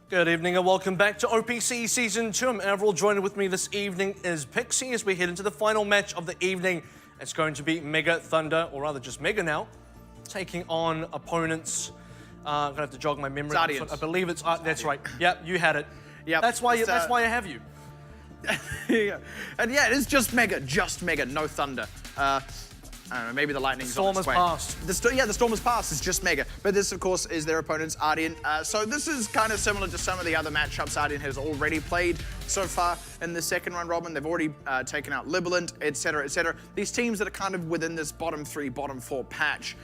Good evening and welcome back to OPC Season 2. I'm AVRL. Joining with me this evening is Pixie as we head into the final match of the evening. It's going to be Mega Thunder, or rather just Mega now, taking on opponents. I'm going to have to jog my memory. Ardeont. I believe it's... that's right. Yep, you had it. Yep. That's why I have you. Yeah. And yeah, it is just Mega, no Thunder. I don't know, maybe the lightning's storm has passed. The storm has passed, it's just Mega. But this, of course, is their opponent's Ardeont. So this is kind of similar to some of the other matchups Ardeont has already played so far in the second round robin. They've already taken out Liberland, etc., etc. These teams that are kind of within this bottom 3, bottom 4 patch.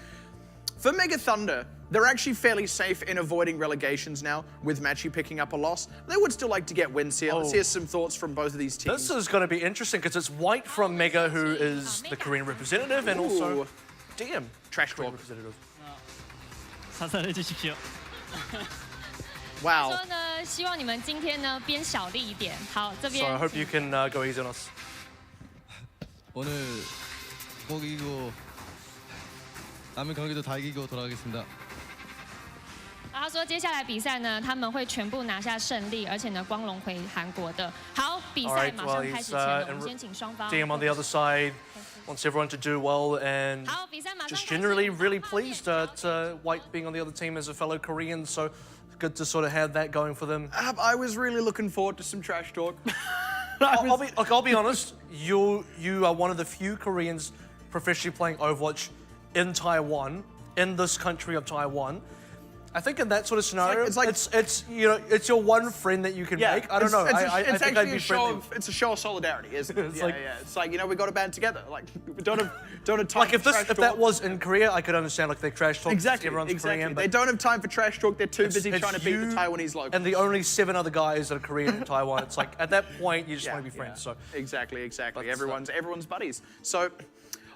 For Mega Thunder, they're actually fairly safe in avoiding relegations now, with Matchy picking up a loss. They would still like to get wins here. Let's hear some thoughts from both of these teams. This is going to be interesting because it's White from Mega, who is the Korean representative, and also DM, Trash talk representative. Wow. So I hope you can go easy on us. 오늘 꼭 이기고 남은 경기도 다 이기고 돌아가겠습니다. 他说接下来比赛呢，他们会全部拿下胜利，而且呢，光荣回韩国的。好，比赛马上开始前呢，我们先请双方。DM on the other side wants everyone to do well and just generally really pleased at White being on the other team as a fellow Korean. So good to sort of have that going for them. I was really looking forward to some trash talk. I'll be honest. You are one of the few Koreans professionally playing Overwatch in Taiwan, in this country of Taiwan. I think in that sort of scenario, it's you know, it's your one friend that you can make. I don't know. I think I'd be friendly. It's a show of solidarity, isn't it? It's like, you know, we got to band together. Like, we don't have time like if for that was in Korea, I could understand like they trash talk. Exactly. Korean, they don't have time for trash talk. They're too busy trying to beat the Taiwanese local. And the only 7 other guys that are Korean in Taiwan. It's like at that point you just want to be friends. So exactly. Everyone's buddies. So.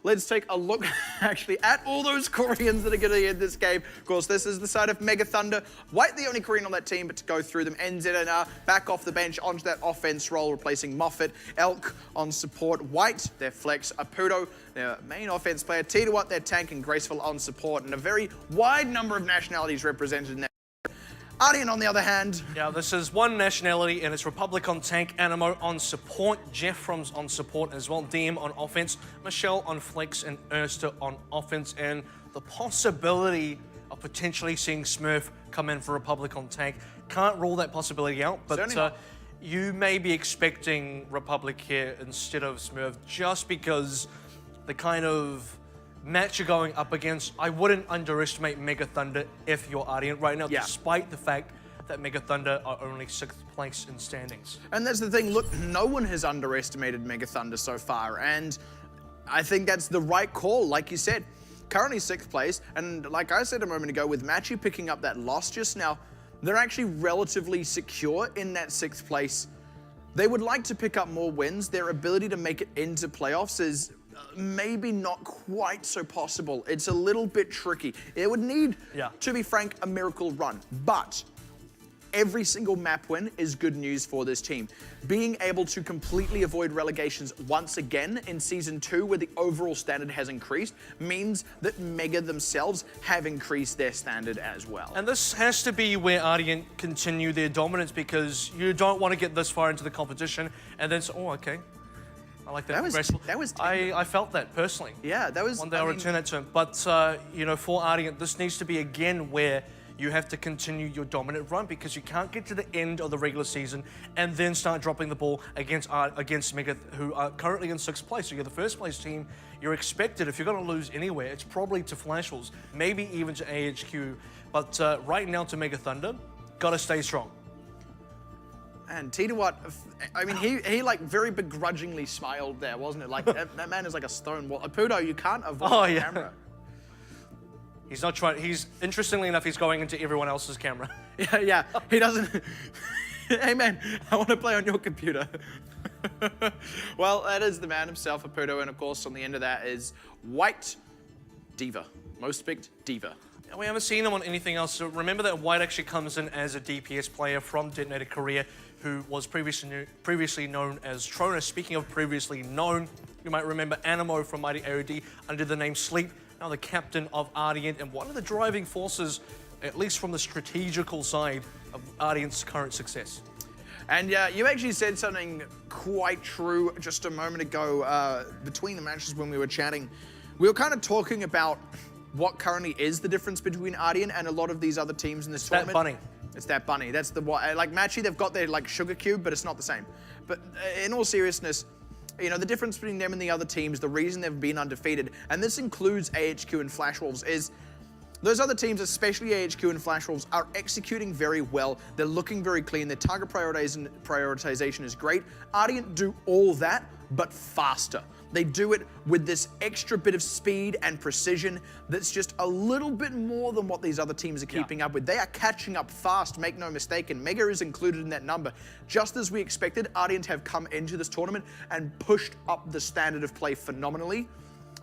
Let's take a look actually at all those Koreans that are going to be in this game. Of course, this is the side of Mega Thunder. White, the only Korean on that team, but to go through them, NZNR back off the bench onto that offense role, replacing Moffat. Elk on support. White, their flex. Apudo, their main offense player. T2, their tank, and Graceful on support. And a very wide number of nationalities represented in that. Ardeont, on the other hand. Yeah, this is one nationality, and it's Republic on tank, Animo on support, Jeff from's on support as well, DM on offense, Michelle on flex, and Erster on offense, and the possibility of potentially seeing Smurf come in for Republic on tank. Can't rule that possibility out, but you may be expecting Republic here instead of Smurf just because the kind of match you're going up against. I wouldn't underestimate Mega Thunder if you're Ardeont right now, despite the fact that Mega Thunder are only 6th place in standings. And that's the thing, look, no one has underestimated Mega Thunder so far, and I think that's the right call, like you said. Currently 6th place, and like I said a moment ago, with Matchy picking up that loss just now, they're actually relatively secure in that 6th place. They would like to pick up more wins. Their ability to make it into playoffs is maybe not quite so possible. It's a little bit tricky. It would need, to be frank, a miracle run. But every single map win is good news for this team. Being able to completely avoid relegations once again in Season 2, where the overall standard has increased, means that Mega themselves have increased their standard as well. And this has to be where Ardeont continue their dominance, because you don't want to get this far into the competition and then say, oh, okay. I like that. That was I felt that personally. Yeah, that was... One day I'll return it to him. But, you know, for Ardeont, this needs to be again where you have to continue your dominant run, because you can't get to the end of the regular season and then start dropping the ball against Mega, who are currently in 6th place. So you're the 1st place team. You're expected, if you're going to lose anywhere, it's probably to Flashballs, maybe even to AHQ. But right now to Mega Thunder, got to stay strong. And T2, I mean, he like very begrudgingly smiled there, wasn't it? Like that man is like a stone wall. Apudo, you can't avoid the camera. He's not trying. Interestingly enough, he's going into everyone else's camera. Yeah. He doesn't. Hey man, I want to play on your computer. Well, that is the man himself, Apudo, and of course on the end of that is White Diva, most picked Diva. We haven't seen him on anything else. So remember that White actually comes in as a DPS player from Detonator Korea, who was previously known as Tronus. Speaking of previously known, you might remember Animo from Mighty AOD under the name Sleep, now the captain of Ardeont, and one of the driving forces at least from the strategical side of Ardeont's current success. And you actually said something quite true just a moment ago between the matches when we were chatting. We were kind of talking about what currently is the difference between Ardeont and a lot of these other teams in this tournament. That bunny. It's that bunny. That's the what. Like Matchy, they've got their like sugar cube, but it's not the same. But in all seriousness, you know, the difference between them and the other teams, the reason they've been undefeated, and this includes AHQ and Flash Wolves, is those other teams, especially AHQ and Flash Wolves, are executing very well. They're looking very clean. Their target prioritization is great. Ardeont do all that, but faster. They do it with this extra bit of speed and precision that's just a little bit more than what these other teams are keeping up with. They are catching up fast, make no mistake, and Mega is included in that number. Just as we expected, Ardeont have come into this tournament and pushed up the standard of play phenomenally,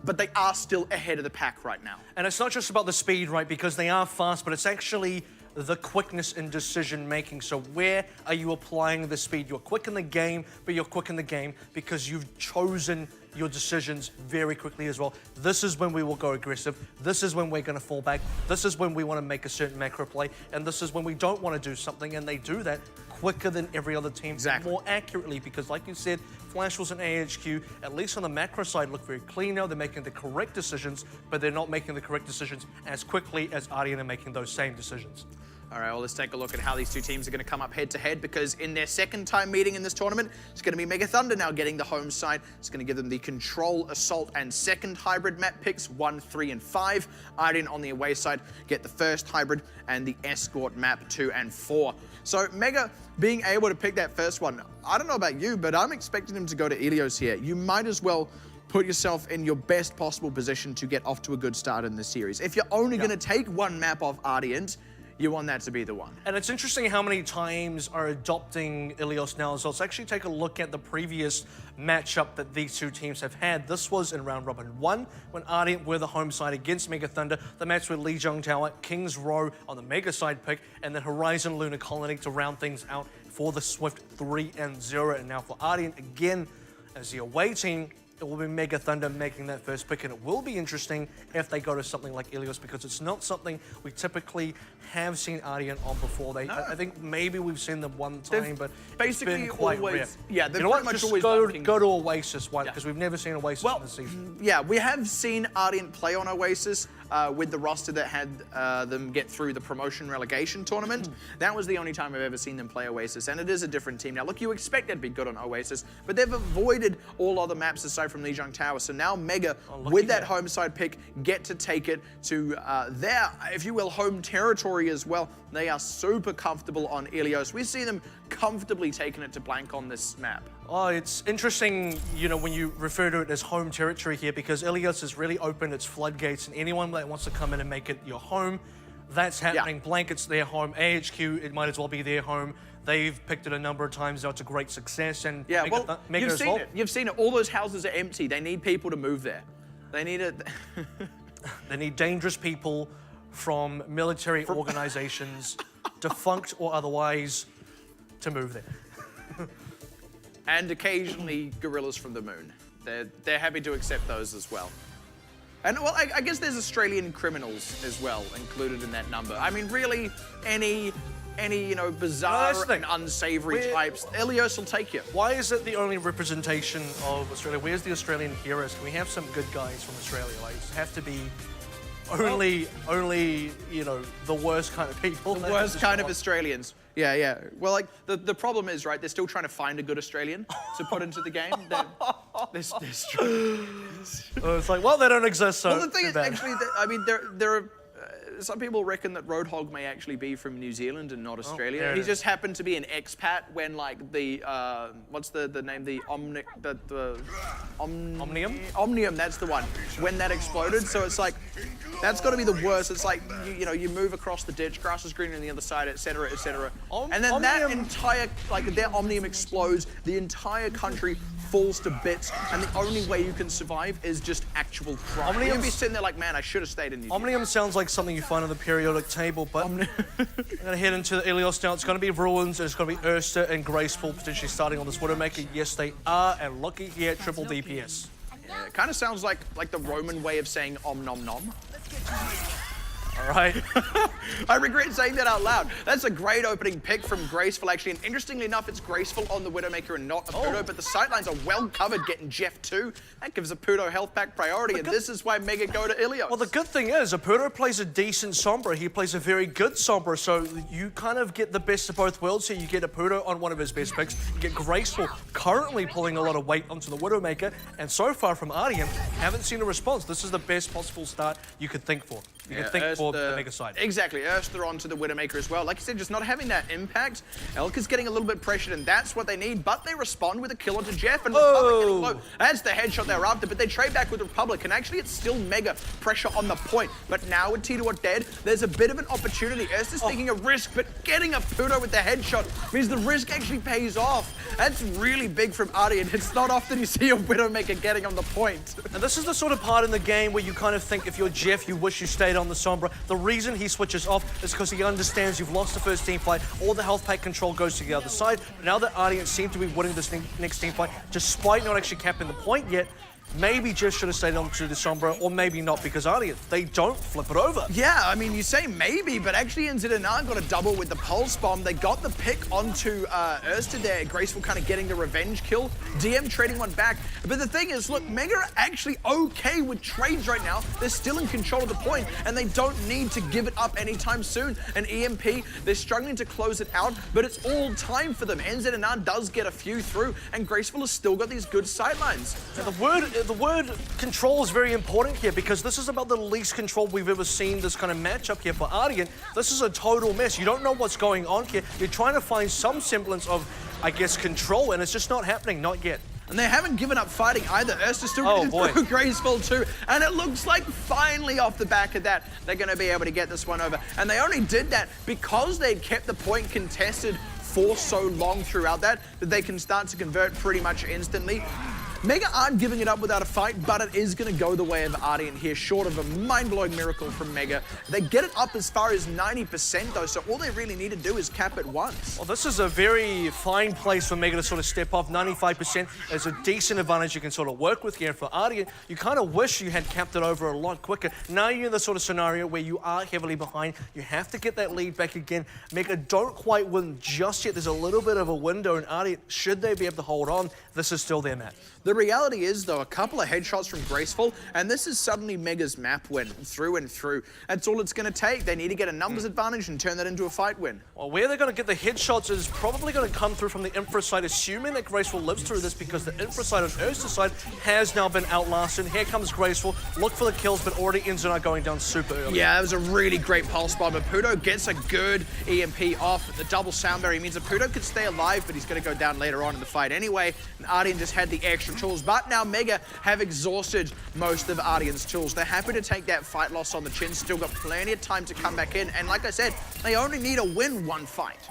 but they are still ahead of the pack right now. And it's not just about the speed, right, because they are fast, but it's actually the quickness in decision making. So where are you applying the speed? You're quick in the game, but you're quick in the game because you've chosen your decisions very quickly as well. This is when we will go aggressive. This is when we're going to fall back. This is when we want to make a certain macro play. And this is when we don't want to do something. And they do that quicker than every other team, more accurately, because like you said, Flash Wolves and AHQ, at least on the macro side, look very clean now. They're making the correct decisions, but they're not making the correct decisions as quickly as Ardeont are making those same decisions. All right, well, let's take a look at how these two teams are going to come up head-to-head, because in their second time meeting in this tournament, it's going to be Mega Thunder now getting the home side. It's going to give them the Control, Assault, and second hybrid map picks, 1, 3, and 5. Ardeont on the away side get the first hybrid and the Escort map 2 and 4. So Mega being able to pick that first one, I don't know about you, but I'm expecting him to go to Ilios here. You might as well put yourself in your best possible position to get off to a good start in this series. If you're only going to take one map off Ardeont, you want that to be the one. And it's interesting how many times are adopting Ilios now as well. Let's actually take a look at the previous matchup that these two teams have had. This was in round robin 1 when Ardeont were the home side against Mega Thunder. The match with Lijiang Tower, King's Row on the Mega side pick, and then Horizon Lunar Colony to round things out for the Swift 3-0. And now for Ardeont again as the away team, it will be Mega Thunder making that first pick, and it will be interesting if they go to something like Ilios, because it's not something we typically have seen Ardeont on before. I think maybe we've seen them one time, but basically it's been quite rare. Yeah, they've you know what? pretty much Just always go to Oasis one, because we've never seen Oasis in this season. Yeah, we have seen Ardeont play on Oasis with the roster that had them get through the promotion relegation tournament. That was the only time I've ever seen them play Oasis, and it is a different team. Now, look, you expect they'd be good on Oasis, but they've avoided all other maps aside from Lijiang Tower. So now Mega, with that home side pick, get to take it to their, if you will, home territory as well. They are super comfortable on Ilios. We see them comfortably taking it to blank on this map. Oh, it's interesting, you know, when you refer to it as home territory here, because Ilios has really opened its floodgates, and anyone that wants to come in and make it your home, that's happening. Blank, it's their home. AHQ, it might as well be their home. They've picked it a number of times now. It's a great success. And Mega you've seen it. You've seen it. All those houses are empty. They need people to move there. They need it. They need dangerous people from military organizations, defunct or otherwise, to move there. And occasionally gorillas from the moon. They're happy to accept those as well. And well, I guess there's Australian criminals as well included in that number. I mean, really, any you know, bizarre and unsavory types, Ilios will take you. Why is it the only representation of Australia? Where's the Australian heroes? Can we have some good guys from Australia? Like, it have to be only you know, the worst kind of people. The worst kind of Australians. Yeah. Well, like, the problem is, right, they're still trying to find a good Australian to put into the game. It's like, well, they don't exist, so well, the thing is, actually, I mean, there are some people reckon that Roadhog may actually be from New Zealand and not Australia. He just happened to be an expat when, like, the what's the name? The Omnium? Omnium, that's the one. When that exploded, so it's like, that's got to be the worst. It's like, you know, you move across the ditch, grass is greener on the other side, etc., etc. And then that entire, like, their Omnium explodes, the entire country falls to bits, and the only way you can survive is just actual crime. You'd be sitting there like, man, I should have stayed in New Zealand. Omnium sounds like something you find on the periodic table, but I'm gonna head into the Ilios now. It's gonna be Ruins, and it's gonna be Erster and Graceful potentially starting on this Widowmaker. Yes, they are, and looky here, triple DPS. Yeah, it kind of sounds like the Roman way of saying om nom nom. All right. I regret saying that out loud. That's a great opening pick from Graceful, actually. And interestingly enough, it's Graceful on the Widowmaker and not Apudo, but the sightlines are well covered, getting Jeff 2. That gives Apudo health pack priority, and this is why Mega go to Ilios. Well, the good thing is, Apudo plays a decent Sombra. He plays a very good Sombra, so you kind of get the best of both worlds here. You get Apudo on one of his best picks. You get Graceful currently pulling a lot of weight onto the Widowmaker, and so far from Ardeont, haven't seen a response. This is the best possible start you could think for. You could think for the Mega side. Exactly, Erster onto the Widowmaker as well. Like you said, just not having that impact. Elk is getting a little bit pressured, and that's what they need, but they respond with a kill onto Jeff, and Republic getting low. That's the headshot they're after, but they trade back with Republic, and actually it's still Mega pressure on the point. But now with T2 dead, there's a bit of an opportunity. Erster's taking a risk, but getting a Pudo with the headshot means the risk actually pays off. That's really big from Ardeont. It's not often you see a Widowmaker getting on the point. And this is the sort of part in the game where you kind of think if you're Jeff, you wish you stayed on the Sombra. The reason he switches off is because he understands you've lost the first team fight. All the health pack control goes to the other side. But now that Ardeont seem to be winning this next team fight, despite not actually capping the point yet, maybe Jeff should have stayed on to the Sombra, or maybe not, because Ardeont, they don't flip it over. Yeah, I mean, you say maybe, but actually NZNR got a double with the Pulse Bomb. They got the pick onto Erster there. Graceful kind of getting the revenge kill. DM trading one back. But the thing is, look, Mega are actually okay with trades right now. They're still in control of the point, and they don't need to give it up anytime soon. An EMP, they're struggling to close it out, but it's all time for them. NZNR does get a few through, and Graceful has still got these good sightlines. The word control is very important here, because this is about the least control we've ever seen this kind of matchup here for Ardeont. This is a total mess. You don't know what's going on here. You're trying to find some semblance of, I guess, control, and it's just not happening, not yet. And they haven't given up fighting either. Erster still getting through Graceful too. And it looks like finally off the back of that, they're going to be able to get this one over. And they only did that because they'd kept the point contested for so long throughout that they can start to convert pretty much instantly. Mega aren't giving it up without a fight, but it is going to go the way of Ardeont here, short of a mind-blowing miracle from Mega. They get it up as far as 90% though, so all they really need to do is cap it once. Well, this is a very fine place for Mega to sort of step off. 95% is a decent advantage you can sort of work with here. For Ardeont, you kind of wish you had capped it over a lot quicker. Now you're in the sort of scenario where you are heavily behind. You have to get that lead back again. Mega don't quite win just yet. There's a little bit of a window, and Ardeont, should they be able to hold on, this is still their map. The reality is, though, a couple of headshots from Graceful, and this is suddenly Mega's map win through and through. That's all it's going to take. They need to get a numbers advantage and turn that into a fight win. Well, where they're going to get the headshots is probably going to come through from the infra side, assuming that Graceful lives through this, because the infra side on Erster's side has now been outlasted. Here comes Graceful. Look for the kills, but already NZNR going down super early. Yeah, it was a really great pulse bomb. Apudo gets a good EMP off. The double sound barrier means Apudo could stay alive, but he's going to go down later on in the fight anyway. And Ardeont just had the extra tools, but now Mega have exhausted most of Ardeont's tools. They're happy to take that fight loss on the chin, still got plenty of time to come back in, and like I said, they only need to win one fight.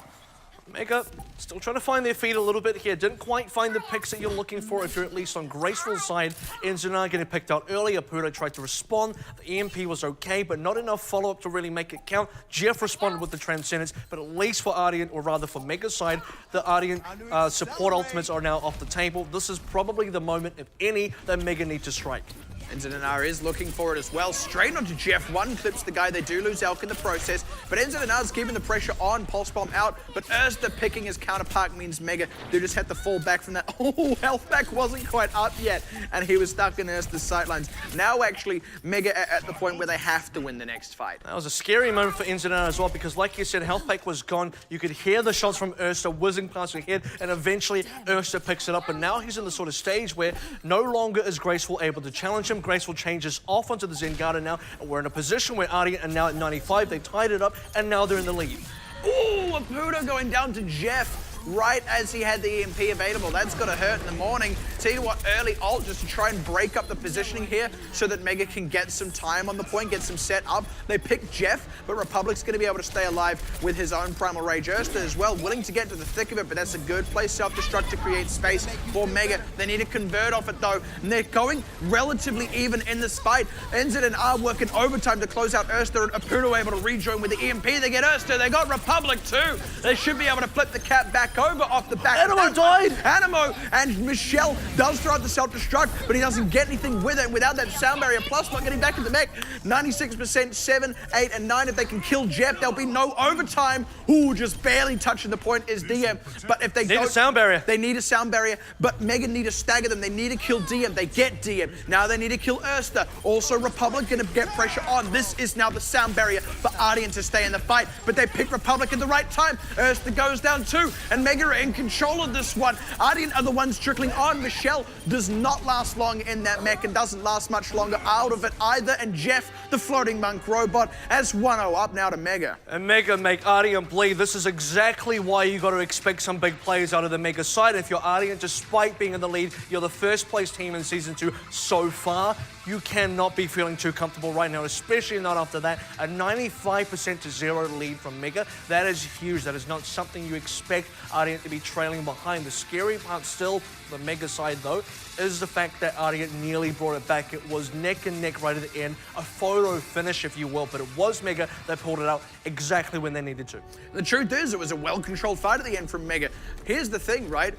Mega still trying to find their feet a little bit here. Didn't quite find the picks that you're looking for if you're at least on Graceful's side. NZNR getting picked out early. Apudo tried to respond. The EMP was okay, but not enough follow-up to really make it count. Jeff responded with the Transcendence, but at least for Ardeont, or rather for Mega's side, the Ardeont support ultimates are now off the table. This is probably the moment, if any, that Mega need to strike. NZNR is looking for it as well. Straight onto Jeff. One clips the guy. They do lose Elk in the process, but NZNR's keeping the pressure on. Pulse bomb out, but Erster picking his counterpart means Mega do just have to fall back from that. Oh, health pack wasn't quite up yet, and he was stuck in Erster's sightlines. Now actually, Mega at the point where they have to win the next fight. That was a scary moment for NZNR as well, because like you said, health pack was gone. You could hear the shots from Erster whizzing past your head, and eventually Erster picks it up, and now he's in the sort of stage where no longer is Graceful able to challenge him. Graceful changes off onto the Zengarde now, and we're in a position where Ardeont are now at 95. They tied it up, and now they're in the lead. Ooh, Apudo going down to Jeff right as he had the EMP available. That's got to hurt in the morning. See what, early ult just to try and break up the positioning here so that Mega can get some time on the point, get some set up. They pick Jeff, but Republic's going to be able to stay alive with his own Primal Rage. Erster as well, willing to get to the thick of it, but that's a good place, self-destruct to create space for Mega. They need to convert off it though, and they're going relatively even in this fight. NZNR working overtime to close out Erster, and Apudo able to rejoin with the EMP. They get Erster, they got Republic too. They should be able to flip the cap back over off the back. Animo died! Animo and Michelle does throw out the self-destruct, but he doesn't get anything with it. Without that sound barrier, plus not getting back in the mech, 96%, 7, 8, and 9. If they can kill Jeff, there'll be no overtime. Ooh, just barely touching the point is DM. But if they need a sound barrier. They need a sound barrier, but Mega need to stagger them. They need to kill DM. They get DM. Now they need to kill Erster. Also, Republic gonna get pressure on. This is now the sound barrier for Ardeont to stay in the fight, but they pick Republic at the right time. Erster goes down too, and Mega are in control of this one. Ardeont are the ones trickling on. Michelle does not last long in that mech and doesn't last much longer out of it either. And Jeff, the floating monk robot, has 1-0 up now to Mega. And Mega make Ardeont bleed. This is exactly why you got to expect some big plays out of the Mega side. If you're Ardeont, despite being in the lead, you're the first place team in Season 2 so far. You cannot be feeling too comfortable right now, especially not after that. A 95% to 0 lead from Mega. That is huge. That is not something you expect Ardeont to be trailing behind. The scary part still, the Mega side though, is the fact that Ardeont nearly brought it back. It was neck and neck right at the end. A photo finish, if you will, but it was Mega that pulled it out exactly when they needed to. The truth is, it was a well-controlled fight at the end from Mega. Here's the thing, right?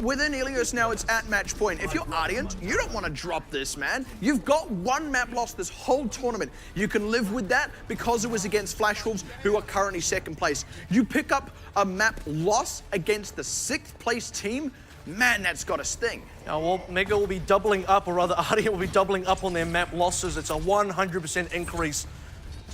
Within Ilios now, it's at match point. If you're Ardeont, you don't want to drop this, man. You've got one map loss this whole tournament. You can live with that because it was against Flash Wolves, who are currently second place. You pick up a map loss against the 6th place team, man, that's got to sting. Now, well, Mega will be doubling up, or rather Ardeont will be doubling up on their map losses. It's a 100% increase.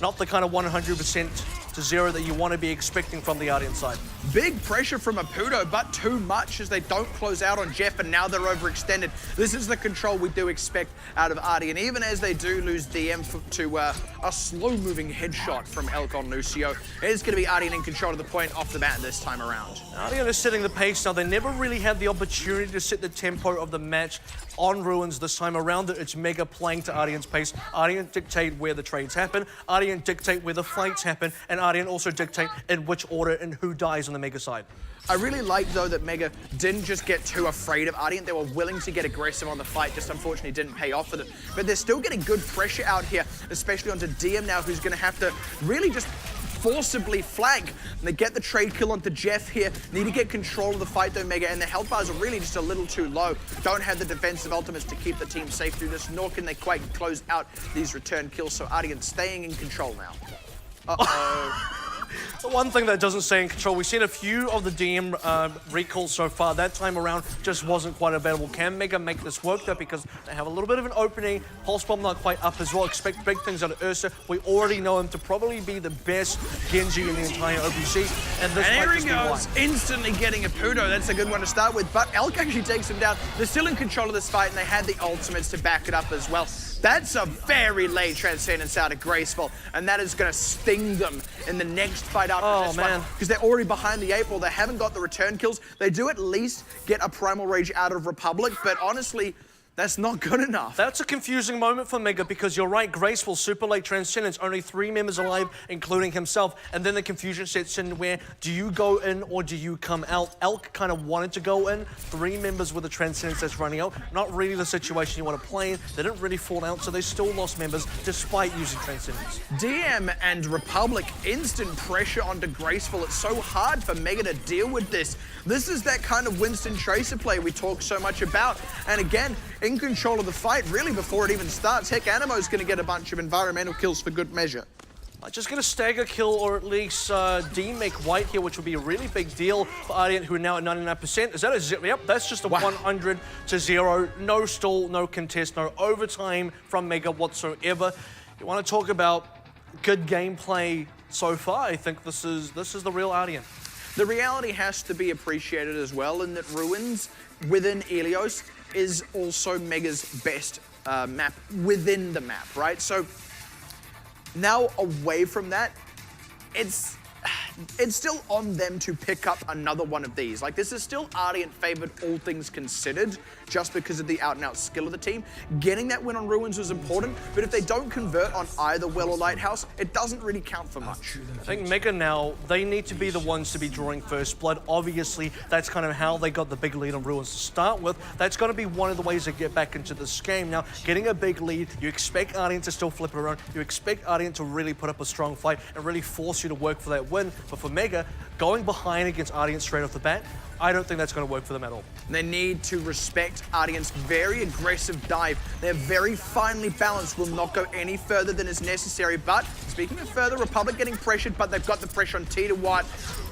Not the kind of 100% to 0 that you want to be expecting from the Ardeont side. Big pressure from Apudo, but too much as they don't close out on Jeff, and now they're overextended. This is the control we do expect out of Ardeont, even as they do lose DM to a slow-moving headshot from Elcon Lucio. It is going to be Ardeont in control of the point off the bat this time around. Ardeont is setting the pace now. They never really had the opportunity to set the tempo of the match on Ruins this time around. It's Mega playing to Ardeont's pace. Ardeont dictate where the trades happen. Ardeont dictate where the fights happen. And Ardeont also dictate in which order and who dies on the Mega side. I really like, though, that Mega didn't just get too afraid of Ardeont. They were willing to get aggressive on the fight, just unfortunately didn't pay off for them. But they're still getting good pressure out here, especially onto DM now, who's going to have to really just forcibly flank. And they get the trade kill onto Jeff here. Need to get control of the fight though, Mega, and the health bars are really just a little too low. Don't have the defensive ultimates to keep the team safe through this, nor can they quite close out these return kills, so Ardeont staying in control now. Uh-oh. The one thing that doesn't stay in control, we've seen a few of the DM recalls so far. That time around just wasn't quite available. Can Mega make this work though? Because they have a little bit of an opening. Pulse Bomb not quite up as well. Expect big things out of Ursa. We already know him to probably be the best Genji in the entire OPC. And this here might he just be goes, why. instantly getting a Pudo. That's a good one to start with. But Elk actually takes him down. They're still in control of this fight, and they had the ultimates to back it up as well. That's a very late Transcendence out of Graceful, and that is going to sting them in the next fight after this one. Because they're already behind the 8 ball. They haven't got the return kills. They do at least get a Primal Rage out of Republic, but honestly, that's not good enough. That's a confusing moment for Mega because you're right, Graceful, super late Transcendence, only 3 members alive, including himself. And then the confusion sets in where, do you go in or do you come out? Elk kind of wanted to go in, 3 members with a Transcendence that's running out. Not really the situation you want to play in. They didn't really fall out, so they still lost members despite using Transcendence. DM and Republic, instant pressure onto Graceful. It's so hard for Mega to deal with this. This is that kind of Winston Tracer play we talk so much about. And again, in control of the fight, really, before it even starts. Heck, Animo's going to get a bunch of environmental kills for good measure. Just get a stagger kill or at least make white here, which would be a really big deal for Ardeont, who are now at 99%. Is that a zip? Yep, that's just a 100 to 0. No stall, no contest, no overtime from Mega whatsoever. You want to talk about good gameplay so far? I think this is the real Ardeont. The reality has to be appreciated as well, in that Ruins within Ilios is also Mega's best map within the map, right? So now away from that, it's still on them to pick up another one of these. Like, this is still Ardeont favored, all things considered, just because of the out-and-out skill of the team. Getting that win on Ruins was important, but if they don't convert on either Well or Lighthouse, it doesn't really count for much. I think Mega now, they need to be the ones to be drawing first blood. Obviously, that's kind of how they got the big lead on Ruins to start with. That's got to be one of the ways to get back into this game. Now, getting a big lead, you expect Ardeont to still flip it around. You expect Ardeont to really put up a strong fight and really force you to work for that win. But for Mega, going behind against Ardeont straight off the bat, I don't think that's going to work for them at all. They need to respect Ardeont's very aggressive dive. They're very finely balanced, will not go any further than is necessary. But speaking of further, Republic getting pressured, but they've got the pressure on T2.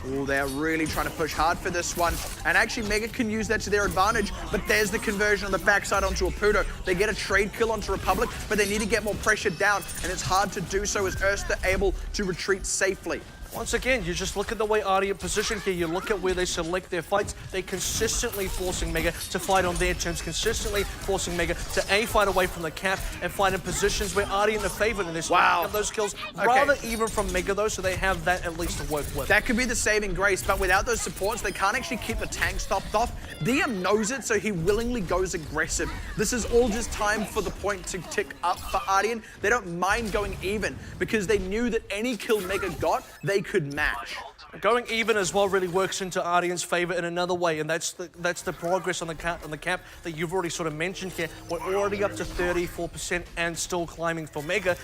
Oh, they're really trying to push hard for this one. And actually, Mega can use that to their advantage. But there's the conversion on the backside onto Apudo. They get a trade kill onto Republic, but they need to get more pressure down. And it's hard to do so as Erster able to retreat safely. Once again, you just look at the way Ardeont position here, you look at where they select their fights, they're consistently forcing Mega to fight on their terms, consistently forcing Mega to A, fight away from the cap, and fight in positions where Ardeont are favored in this. Wow. Have those kills rather even from Mega though, so they have that at least to work with. That could be the saving grace, but without those supports, they can't actually keep the tank stopped off. DM knows it, so he willingly goes aggressive. This is all just time for the point to tick up for Ardeont. They don't mind going even, because they knew that any kill Mega got, they could match. Going even as well really works into Ardeont's favor in another way, and that's the progress on the cap that you've already sort of mentioned here. We're already up to 34% and still climbing for Mega.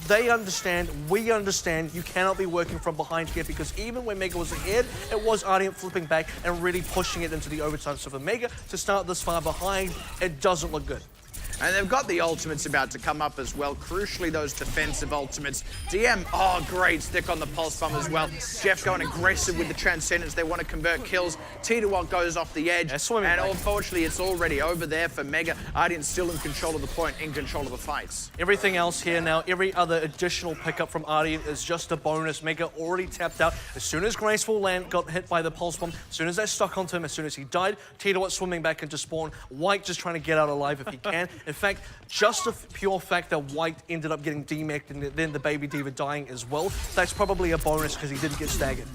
They understand, we understand, you cannot be working from behind here, because even when Mega was ahead, it was Ardeont flipping back and really pushing it into the overtime. So for Mega to start this far behind, it doesn't look good. And they've got the ultimates about to come up as well. Crucially, those defensive ultimates. DM, oh, great stick on the pulse bomb as well. Jeff going aggressive with the Transcendence. They want to convert kills. T2 goes off the edge. And unfortunately, it's already over there for Mega. Ardeont still in control of the point, in control of the fights. Everything else here now, every other additional pickup from Ardeont is just a bonus. Mega already tapped out. As soon as Graceful Land got hit by the pulse bomb, as soon as they stuck onto him, as soon as he died, T2 swimming back into spawn. White just trying to get out alive if he can. In fact, just the pure fact that White ended up getting demeched and then the Baby Diva dying as well, that's probably a bonus because he didn't get staggered.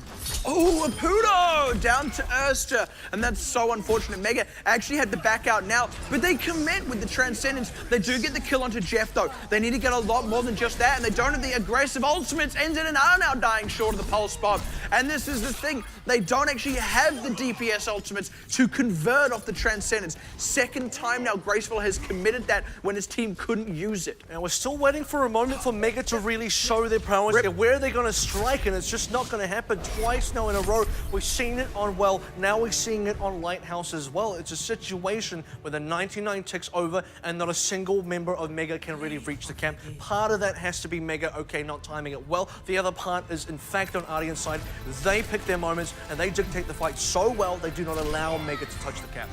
Oh, Apudo down to Erster, and that's so unfortunate. Mega actually had to back out now, but they commit with the Transcendence. They do get the kill onto Jeff, though. They need to get a lot more than just that, and they don't have the aggressive ultimates. NZ and are now dying short of the pulse bomb. And this is the thing, they don't actually have the DPS ultimates to convert off the Transcendence. Second time now, Graceful has committed that when his team couldn't use it. And we're still waiting for a moment for Mega to really show their prowess. Where are they going to strike? And it's just not going to happen twice now in a row. We've seen it on Well, now we're seeing it on Lighthouse as well. It's a situation where the 99 ticks over and not a single member of Mega can really reach the camp. Part of that has to be Mega, okay, not timing it well. The other part is, in fact, on Ardeont's side, they pick their moments and they dictate the fight so well, they do not allow Mega to touch the cap.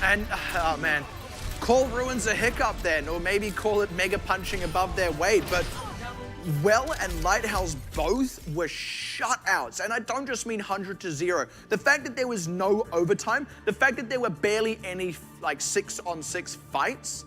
And, oh man, call Ruins a hiccup then, or maybe call it Mega punching above their weight, but Well and Lighthouse both were shutouts, and I don't just mean 100-0. The fact that there was no overtime, the fact that there were barely any like 6-on-6 fights,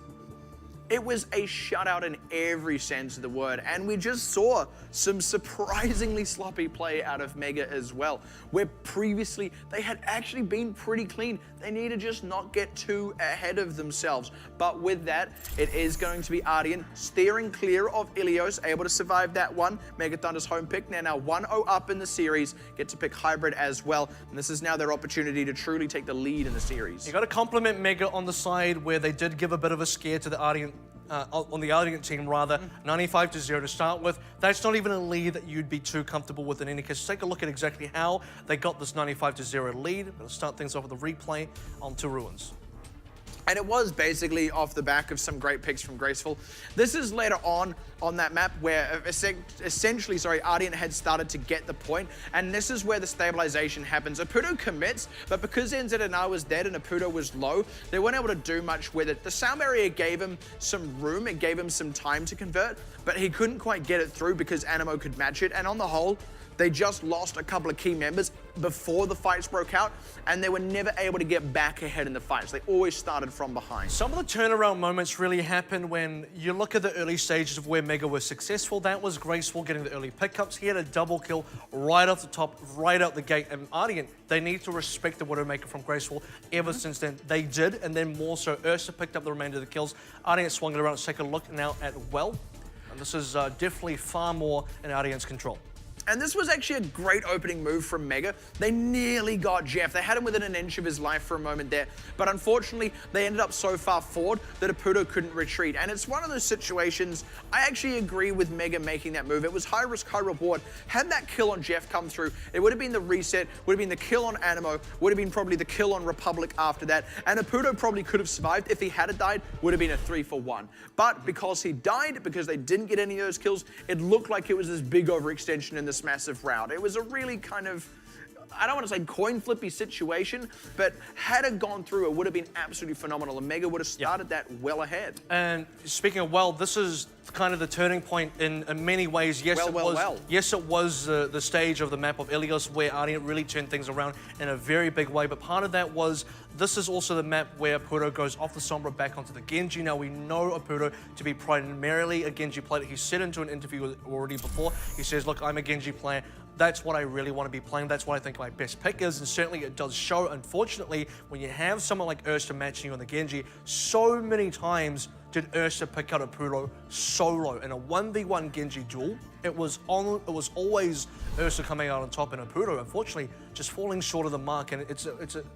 it was a shutout in every sense of the word, and we just saw some surprisingly sloppy play out of Mega as well, where previously they had actually been pretty clean. They need to just not get too ahead of themselves. But with that, it is going to be Ardeont steering clear of Ilios, able to survive that one. Mega Thunder's home pick. They're now 1-0 up in the series, get to pick Hybrid as well, and this is now their opportunity to truly take the lead in the series. You got to compliment Mega on the side where they did give a bit of a scare to the Ardeont. On the Ardeont team, rather, 95-0 to start with. That's not even a lead that you'd be too comfortable with in any case. Take a look at exactly how they got this 95-0 lead. We'll start things off with a replay onto Ruins. And it was basically off the back of some great picks from Graceful. This is later on that map where essentially, Ardeont had started to get the point, and this is where the stabilization happens. Apudo commits, but because NZNR was dead and Apudo was low, they weren't able to do much with it. The sound barrier gave him some room, it gave him some time to convert, but he couldn't quite get it through because Animo could match it, and on the whole, they just lost a couple of key members before the fights broke out, and they were never able to get back ahead in the fights. They always started from behind. Some of the turnaround moments really happened when you look at the early stages of where Mega was successful. That was Graceful getting the early pickups. He had a double kill right off the top, right out the gate. And Ardeont, they need to respect the Widowmaker from Graceful. Ever since then, they did, and then more so. Ursa picked up the remainder of the kills. Ardeont swung it around. Let's take a look now at Well. And this is definitely far more in Ardeont's control. And this was actually a great opening move from Mega. They nearly got Jeff. They had him within an inch of his life for a moment there. But unfortunately, they ended up so far forward that Aputo couldn't retreat. And it's one of those situations, I actually agree with Mega making that move. It was high risk, high reward. Had that kill on Jeff come through, it would have been the reset, would have been the kill on Animo, would have been probably the kill on Republic after that. And Aputo probably could have survived. If he had died, would have been a 3-for-1. But because he died, because they didn't get any of those kills, it looked like it was this big overextension in this massive round. It was a really kind of, I don't want to say coin flippy situation, but had it gone through, it would have been absolutely phenomenal, and Mega would have started that well ahead. And speaking of well, this is kind of the turning point in many ways. Yes, Yes, it was the stage of the map of Ilios where Ardeont really turned things around in a very big way, but part of that was this is also the map where Aputo goes off the Sombra back onto the Genji. Now, we know Aputo to be primarily a Genji player. He said into an interview already before, he says, look, I'm a Genji player. That's what I really want to be playing. That's what I think my best pick is, and certainly it does show. Unfortunately, when you have someone like Ursa matching you on the Genji, so many times did Ursa pick out Aputo solo in a 1v1 Genji duel. It was always Ursa coming out on top, and Aputo, unfortunately, just falling short of the mark. And it's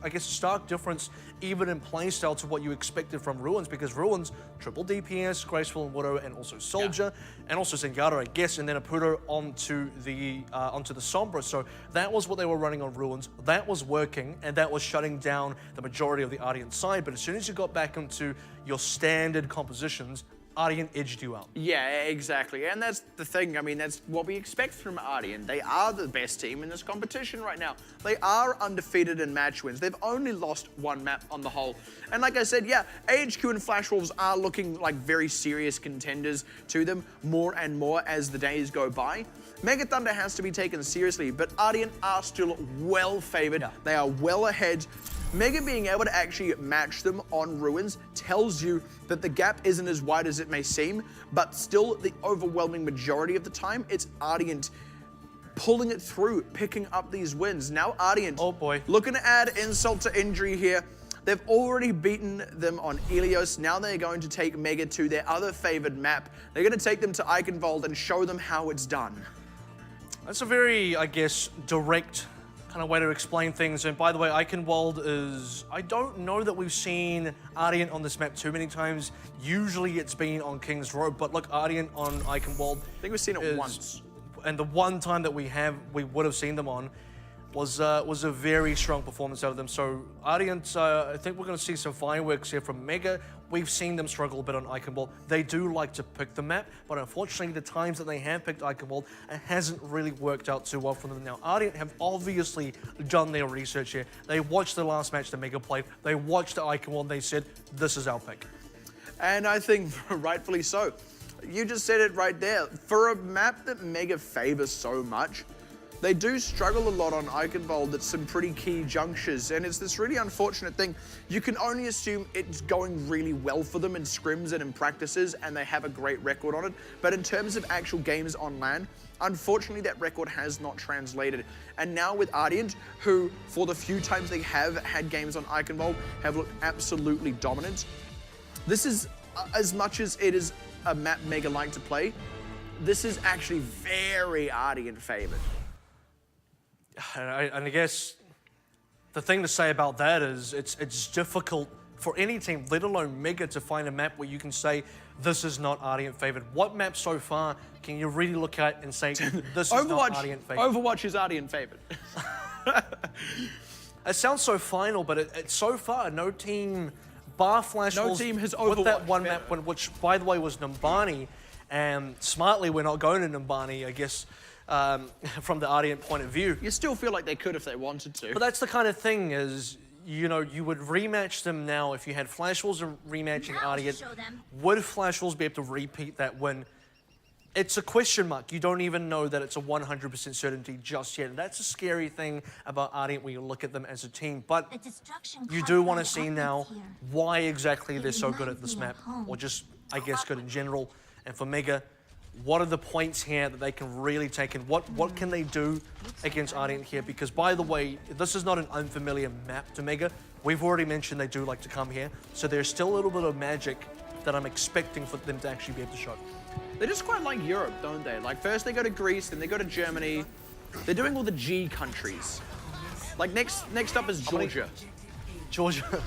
I guess, a stark difference even in playstyle to what you expected from Ruins, because Ruins, triple DPS, Graceful and Widow, and also Soldier, and also Zenyatta, I guess, and then Aputo onto the Sombra. So that was what they were running on Ruins. That was working, and that was shutting down the majority of the Ardeont side. But as soon as you got back into your standard compositions, Ardeont edged you out. Yeah, exactly. And that's the thing. I mean, that's what we expect from Ardeont. They are the best team in this competition right now. They are undefeated in match wins. They've only lost one map on the whole. And like I said, yeah, AHQ and Flash Wolves are looking like very serious contenders to them more and more as the days go by. Mega Thunder has to be taken seriously, but Ardeont are still well favored. They are well ahead. Mega being able to actually match them on Ruins tells you that the gap isn't as wide as it may seem, but still the overwhelming majority of the time, it's Ardeont pulling it through, picking up these wins. Now Ardeont, oh boy, looking to add insult to injury here. They've already beaten them on Ilios. Now they're going to take Mega to their other favored map. They're going to take them to Eichenwald and show them how it's done. That's a very, I guess, direct kind of way to explain things. And by the way, Eichenwald is, I don't know that we've seen Ardeont on this map too many times. Usually it's been on King's Road, but look, Ardeont on Eichenwald, I think we've seen it once. And the one time that we would have seen them on was a very strong performance out of them. So Ardeont, I think we're going to see some fireworks here from Mega. We've seen them struggle a bit on Eichenwald. They do like to pick the map, but unfortunately the times that they have picked Eichenwald, it hasn't really worked out too well for them. Now Ardeont have obviously done their research here. They watched the last match that Mega played. They watched Eichenwald and they said, this is our pick. And I think rightfully so. You just said it right there. For a map that Mega favors so much, they do struggle a lot on Eichenwald at some pretty key junctures, and it's this really unfortunate thing. You can only assume it's going really well for them in scrims and in practices, and they have a great record on it. But in terms of actual games on LAN, unfortunately that record has not translated. And now with Ardeont, who for the few times they have had games on Eichenwald, have looked absolutely dominant. This is, as much as it is a map Mega like to play, this is actually very Ardeont favored. And I guess the thing to say about that is it's difficult for any team, let alone Mega, to find a map where you can say this is not Ardeont favored. What map so far can you really look at and say this is not Ardeont favored? Overwatch is Ardeont favored. It sounds so final, but it's so far no team, bar Flash no Wolves, team has Overwatch with that one favored. map, which by the way was Numbani, and smartly we're not going to Numbani, I guess. From the Ardeont point of view. You still feel like they could if they wanted to. But that's the kind of thing is, you know, you would rematch them now if you had Flash Wolves rematching Ardeont. Would Flash Wolves be able to repeat that win? It's a question mark. You don't even know that it's a 100% certainty just yet. And that's a scary thing about Ardeont when you look at them as a team. But you do want to see now why exactly they're so good at this map, or just, I guess, good in general. And for Mega, what are the points here that they can really take, and what can they do against Ardeont here? Because by the way, this is not an unfamiliar map to Mega. We've already mentioned they do like to come here, so there's still a little bit of magic that I'm expecting for them to actually be able to show. They just quite like Europe, don't they? Like first they go to Greece, then they go to Germany, They're doing all the G countries. Like next up is Georgia. Georgia.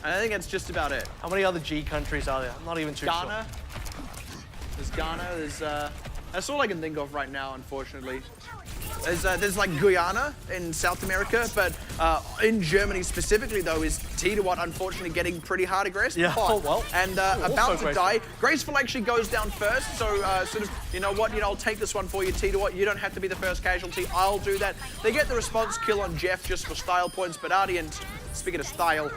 I think that's just about it. How many other G countries are there? I'm not even too Ghana. sure. There's Ghana. There's that's all I can think of right now, unfortunately. There's like Guyana in South America, but in Germany specifically, though, is T2, unfortunately, getting pretty hard aggressive. Yeah, oh, well. And about to die. Graceful actually goes down first, so sort of, you know what, I'll take this one for you, T2. You don't have to be the first casualty. I'll do that. They get the response kill on Jeff just for style points, but Ardeont, speaking of style,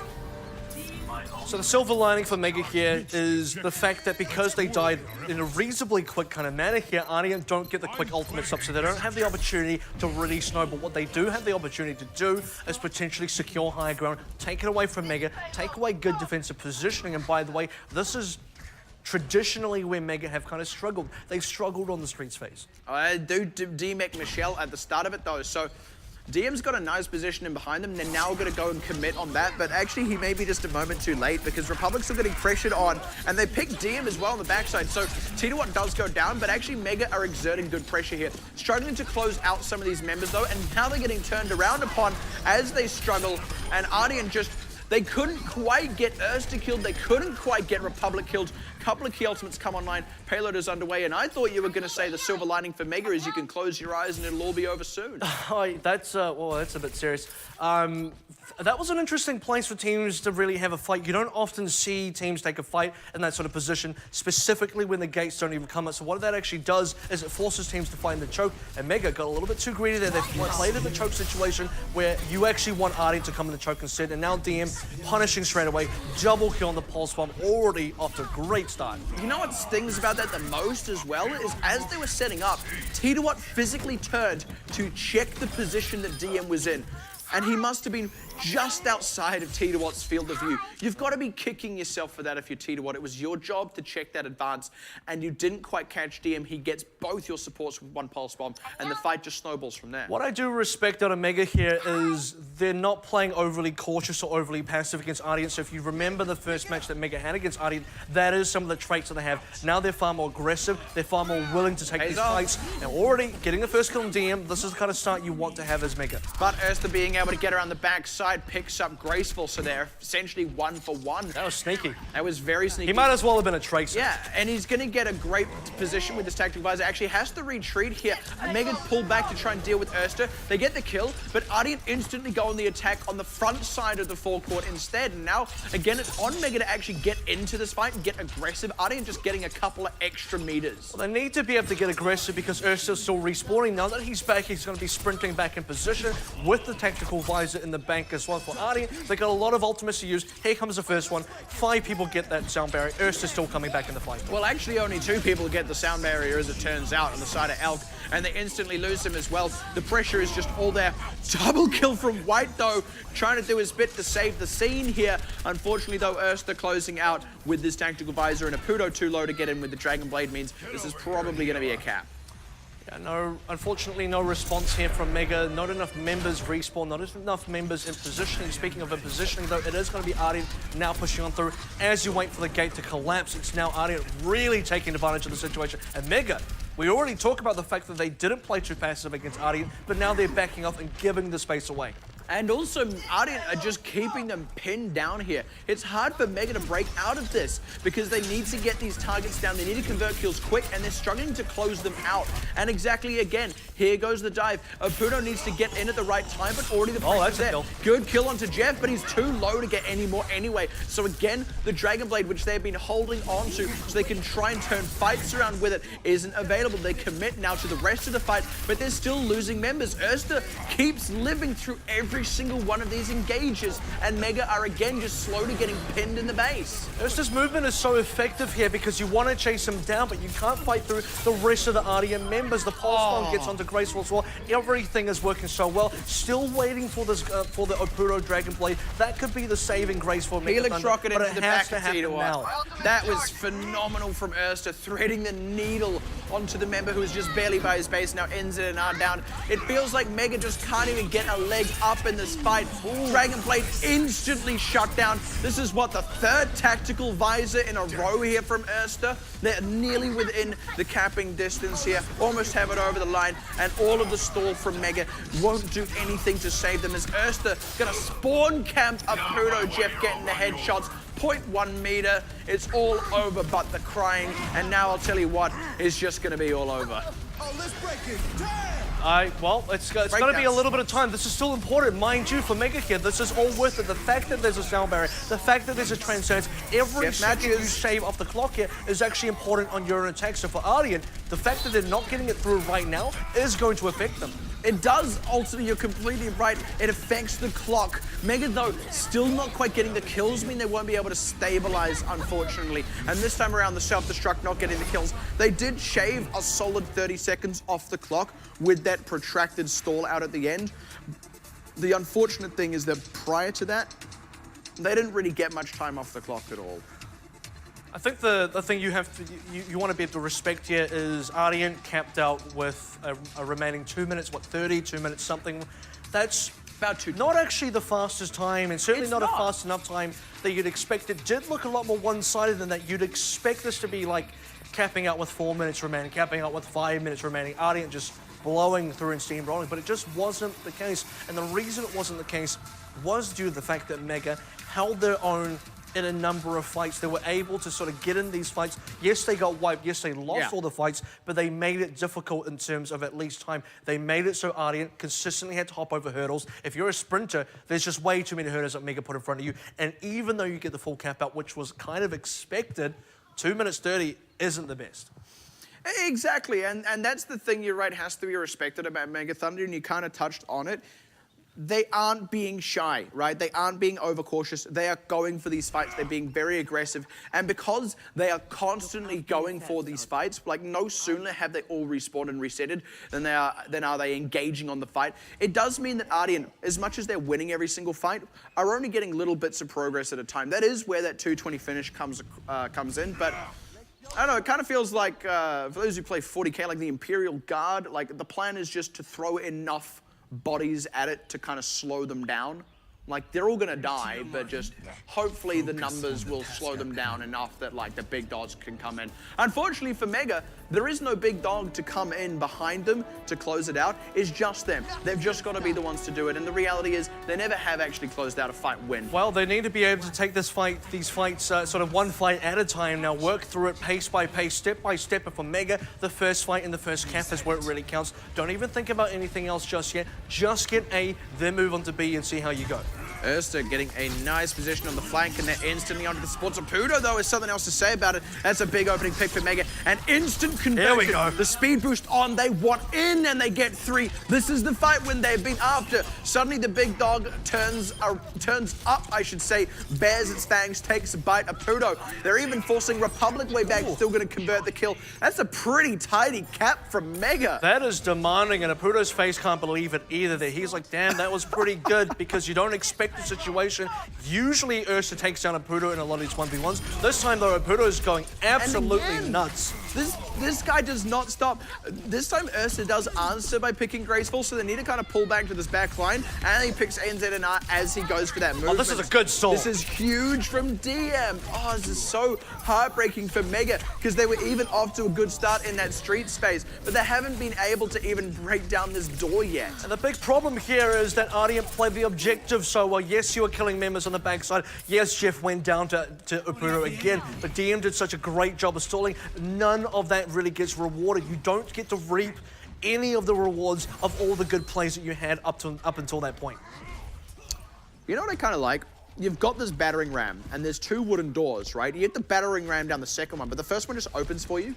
so the silver lining for Mega here is the fact that because they died in a reasonably quick kind of manner here, Ardeont don't get the quick ultimates up, so they don't have the opportunity to really snowball. What they do have the opportunity to do is potentially secure high ground, take it away from Mega, take away good defensive positioning, and by the way, this is traditionally where Mega have kind of struggled. They've struggled on the streets phase. I do DMEC Michelle at the start of it, though, so DM's got a nice position in behind them. They're now going to go and commit on that, but actually he may be just a moment too late because Republic's still getting pressured on, and they pick DM as well on the backside. So T2 does go down, but actually Mega are exerting good pressure here. Struggling to close out some of these members though, and now they're getting turned around upon as they struggle, and Ardeont just, they couldn't quite get Erster killed, they couldn't quite get Republic killed. Couple of key ultimates come online, payload is underway, and I thought you were going to say the silver lining for Mega is you can close your eyes and it'll all be over soon. Oh, that's a bit serious. That was an interesting place for teams to really have a fight. You don't often see teams take a fight in that sort of position, specifically when the gates don't even come up. So what that actually does is it forces teams to find the choke, and Mega got a little bit too greedy there. They played in the choke situation where you actually want Ardeont to come in the choke instead, and now DM punishing straight away, double kill on the pulse bomb, already off to a great start. You know what stings about that the most as well is as they were setting up, T2 physically turned to check the position that DM was in. And he must have been just outside of T2's field of view. You've got to be kicking yourself for that if you're T2. It was your job to check that advance, and you didn't quite catch DM. He gets both your supports with one pulse bomb, and the fight just snowballs from there. What I do respect out of Mega here is they're not playing overly cautious or overly passive against Ardeont. So if you remember the first match that Mega had against Ardeont, that is some of the traits that they have. Now they're far more aggressive, they're far more willing to take these fights, and already getting the first kill on DM, this is the kind of start you want to have as Mega. But Erster being able to get around the backside picks up Graceful, so they're essentially 1 for 1. That was sneaky. That was very sneaky. He might as well have been a tracer. Yeah, and he's going to get a great position with this tactical visor. Actually has to retreat here. Mega pull back to try and deal with Erster. They get the kill, but Ardeont instantly go on the attack on the front side of the forecourt instead. And now, again, it's on Mega to actually get into this fight and get aggressive. Ardeont just getting a couple of extra meters. Well, they need to be able to get aggressive because Erster's still respawning. Now that he's back, he's going to be sprinting back in position with the tactical visor in the bank as well. For Ardeont, they got a lot of ultimates to use. Here comes the first one. 5 people get that sound barrier. Erster's still coming back in the fight. Well, actually, only 2 people get the sound barrier, as it turns out, on the side of Elk, and they instantly lose him as well. The pressure is just all there. Double kill from White, though, trying to do his bit to save the scene here. Unfortunately, though, Erster closing out with this tactical visor, and a Pudo too low to get in with the Dragon Blade means this is probably going to be a cap. Yeah, unfortunately, no response here from Mega. Not enough members respawn, not enough members in positioning. Speaking of in positioning, though, it is going to be Ardeont now pushing on through. As you wait for the gate to collapse, it's now Ardeont really taking advantage of the situation. And Mega, we already talked about the fact that they didn't play too passive against Ardeont, but now they're backing off and giving the space away. And also, Ardeont are just keeping them pinned down here. It's hard for Mega to break out of this because they need to get these targets down. They need to convert kills quick, and they're struggling to close them out. And exactly again, here goes the dive. Pudo needs to get in at the right time, but already the pressure's there. Kill. Good kill onto Jeff, but he's too low to get any more anyway. So again, the Dragon Blade, which they've been holding on to so they can try and turn fights around with it, isn't available. They commit now to the rest of the fight, but they're still losing members. Erster keeps living through every single one of these engages, and Mega are again just slowly getting pinned in the base. Erster's movement is so effective here because you want to chase him down, but you can't fight through the rest of the Ardeont members. The pulse bomb gets onto Graceful as well. Everything is working so well. Still waiting for this for the Opuro Dragon Blade. That could be the saving grace for Mega Helix Thunder, rocket but into it the has back to of happen now. That was phenomenal from Erster, threading the needle onto the member who is just barely by his base, now ends it and Ardeont. It feels like Mega just can't even get a leg up in this fight. Dragonblade instantly shut down. This is what, the third tactical visor in a row here from Erster. They're nearly within the capping distance here, almost have it over the line, and all of the stall from Mega won't do anything to save them as Erster gonna spawn camp a Pudo. Jeff getting the headshots. 0.1 meter, it's all over but the crying, and now I'll tell you what, is just gonna be all over. Oh, let's break it. Damn! Well, it's got to be a little bit of time. This is still important, mind you, for Mega here. This is all worth it. The fact that there's a sound barrier, the fact that there's a transcendence, every second you shave off the clock here is actually important on your own attack. So for Ardeont, the fact that they're not getting it through right now is going to affect them. It does, ultimately, you're completely right. It affects the clock. Mega, though, still not quite getting the kills, mean they won't be able to stabilize, unfortunately. And this time around, the self-destruct not getting the kills. They did shave a solid 30 seconds off the clock with that protracted stall out at the end. The unfortunate thing is that prior to that, they didn't really get much time off the clock at all. I think the thing you have to you want to be able to respect here is Ardeont capped out with a remaining 2 minutes, 2 minutes something. That's about 2. Not actually the fastest time, and certainly It's not a not. fast enough time that you'd expect. It did look a lot more one-sided than that. You'd expect this to be like capping out with 4 minutes remaining, capping out with 5 minutes remaining. Ardeont just blowing through and steamrolling, but it just wasn't the case. And the reason it wasn't the case was due to the fact that Mega held their own in a number of fights. They were able to sort of get in these fights. Yes, they got wiped. Yes, they lost all the fights, but they made it difficult in terms of at least time. They made it so Ardeont consistently had to hop over hurdles. If you're a sprinter, there's just way too many hurdles that Mega put in front of you. And even though you get the full cap out, which was kind of expected, 2 minutes 30 isn't the best. Exactly, and that's the thing, you're right, has to be respected about Mega Thunder, and you kind of touched on it. They aren't being shy, right? They aren't being overcautious. They are going for these fights. They're being very aggressive. And because they are constantly going for these fights, like no sooner have they all respawned and resetted than are they engaging on the fight. It does mean that Ardeont, as much as they're winning every single fight, are only getting little bits of progress at a time. That is where that 220 finish comes in, but I don't know, it kind of feels like, for those who play 40K, like the Imperial Guard, like the plan is just to throw enough bodies at it to kind of slow them down. Like, they're all gonna die, but just hopefully the numbers will slow them down enough that, like, the big dogs can come in. Unfortunately for Mega, there is no big dog to come in behind them to close it out. It's just them. They've just got to be the ones to do it. And the reality is, they never have actually closed out a fight win. Well, they need to be able to take these fights sort of one fight at a time now, work through it pace by pace, step by step. And for Mega, the first fight in the first cap is where it really counts. Don't even think about anything else just yet. Just get A, then move on to B and see how you go. Erster getting a nice position on the flank, and they're instantly onto the sports. Pudo, though, has something else to say about it. That's a big opening pick for Mega. An instant conversion. Here we go. The speed boost on. They want in, and they get 3. This is the fight when they've been after. Suddenly, the big dog turns up, I should say, bares its fangs, takes a bite of Pudo. They're even forcing Republic way back, still going to convert the kill. That's a pretty tidy cap from Mega. That is demanding, and Apudo's face can't believe it either. That he's like, damn, that was pretty good, because you don't expect the situation. Usually Erster takes down Apudo in a lot of these 1v1s. This time though, Apudo's going absolutely nuts. This guy does not stop. This time Erster does answer by picking Graceful, so they need to kind of pull back to this back line, and he picks NZNR as he goes for that movement. Oh, this is a good stall. This is huge from DM. Oh, this is so heartbreaking for Mega, because they were even off to a good start in that street space, but they haven't been able to even break down this door yet. And the big problem here is that Ardeont played the objective so well. Yes, you were killing members on the backside. Yes, Jeff went down to Apudo again, but DM did such a great job of stalling. None of that really gets rewarded. You don't get to reap any of the rewards of all the good plays that you had up until that point. You know what I kind of like? You've got this battering ram, and there's 2 wooden doors, right? You get the battering ram down the second one, but the first one just opens for you.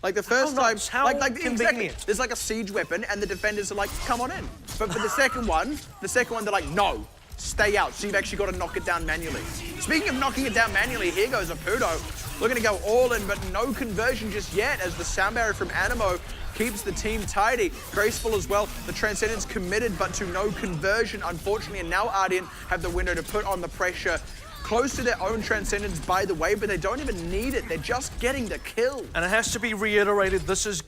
Like the first time, like convenient. Exactly, there's like a siege weapon, and the defenders are like, come on in. But for the second one, they're like, no. Stay out, so you've actually got to knock it down manually. Speaking of knocking it down manually, here goes Apudo. Looking to go all in, but no conversion just yet, as the sound barrier from Animo keeps the team tidy. Graceful as well. The Transcendence committed, but to no conversion, unfortunately. And now Ardeont have the window to put on the pressure. close to their own Transcendence, by the way, but they don't even need it. They're just getting the kill. And it has to be reiterated, this is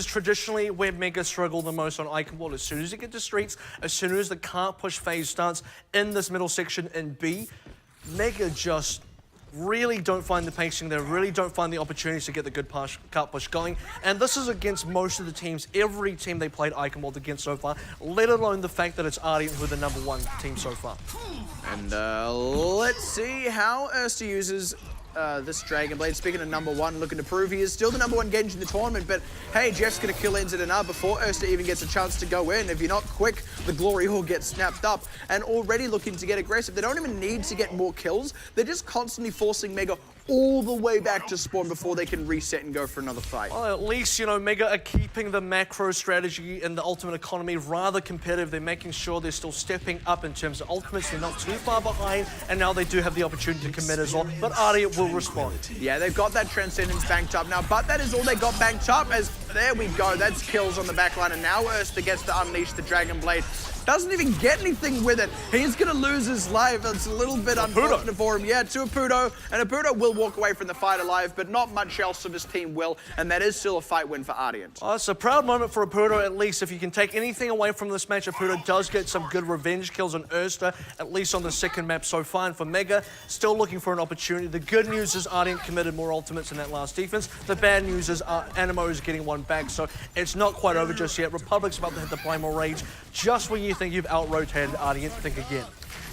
traditionally where Mega struggle the most on Icon Wall. As soon as you get to streets, as soon as the cart push phase starts in this middle section in B, Mega just really don't find the pacing there, really don't find the opportunities to get the good cart push going. And this is against most of the teams, every team they played Icon World against so far, let alone the fact that it's Ardeont who are the #1 team so far. And let's see how Erster uses this Dragon Blade. Speaking of #1, looking to prove he is still the #1 Genji in the tournament, but hey, Jeff's gonna kill NZNR before Erster even gets a chance to go in. If you're not quick, the Glory Hall gets snapped up, and already looking to get aggressive. They don't even need to get more kills. They're just constantly forcing Mega all the way back to spawn before they can reset and go for another fight. Well, at least, you know, Mega are keeping the macro strategy and the ultimate economy rather competitive. They're making sure they're still stepping up in terms of ultimates. They're not too far behind, and now they do have the opportunity to commit as well. But Ardeont will respond. Yeah, they've got that Transcendence banked up now, but that is all they got banked up as, there we go, that's kills on the back line, and now Erster gets to unleash the Dragon Blade. Doesn't even get anything with it. He's gonna lose his life. It's a little bit unfortunate for him. Yeah, to Apudo, and Apudo will walk away from the fight alive, but not much else of his team will, and that is still a fight win for Ardeont. Well, it's a proud moment for Apudo, at least. If you can take anything away from this match, Apudo does get some good revenge kills on Erster, at least on the second map so far. And for Mega, still looking for an opportunity. The good news is Ardeont committed more ultimates in that last defense. The bad news is Animo is getting one back, so it's not quite over just yet. Republic's about to hit the Primal Rage. Just when you think you've out-rotated Ardeont, think again.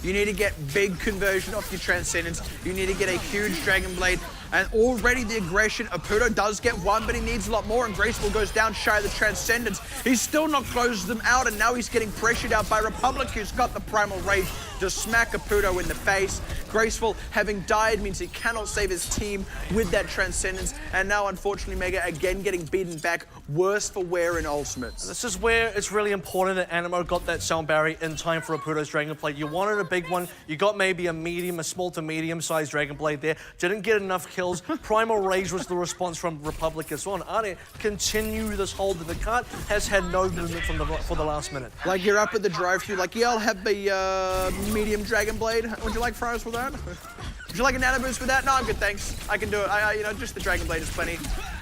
You need to get big conversion off your Transcendence. You need to get a huge Dragon Blade. And already the aggression, Apudo does get one, but he needs a lot more, and Graceful goes down shy of the Transcendence. He's still not closed them out, and now he's getting pressured out by Republic, who's got the Primal Rage to smack Apudo in the face. Graceful, having died, means he cannot save his team with that Transcendence, and now, unfortunately, Mega again getting beaten back, worse for wear in ultimates. This is where it's really important that Animo got that sound barrier in time for Apudo's Dragon Blade. You wanted a big one, you got maybe a small to medium-sized Dragon Blade there, didn't get enough kills. Primal Rage was the response from Republic as well. And Ardeont continue this hold that the cart has had no movement for the last minute. Like you're up at the drive-thru, like, yeah, I'll have the medium Dragon Blade. Would you like fries with that? Would you like a nano boost with that? No, I'm good, thanks. I can do it. You know, just the Dragon Blade is plenty.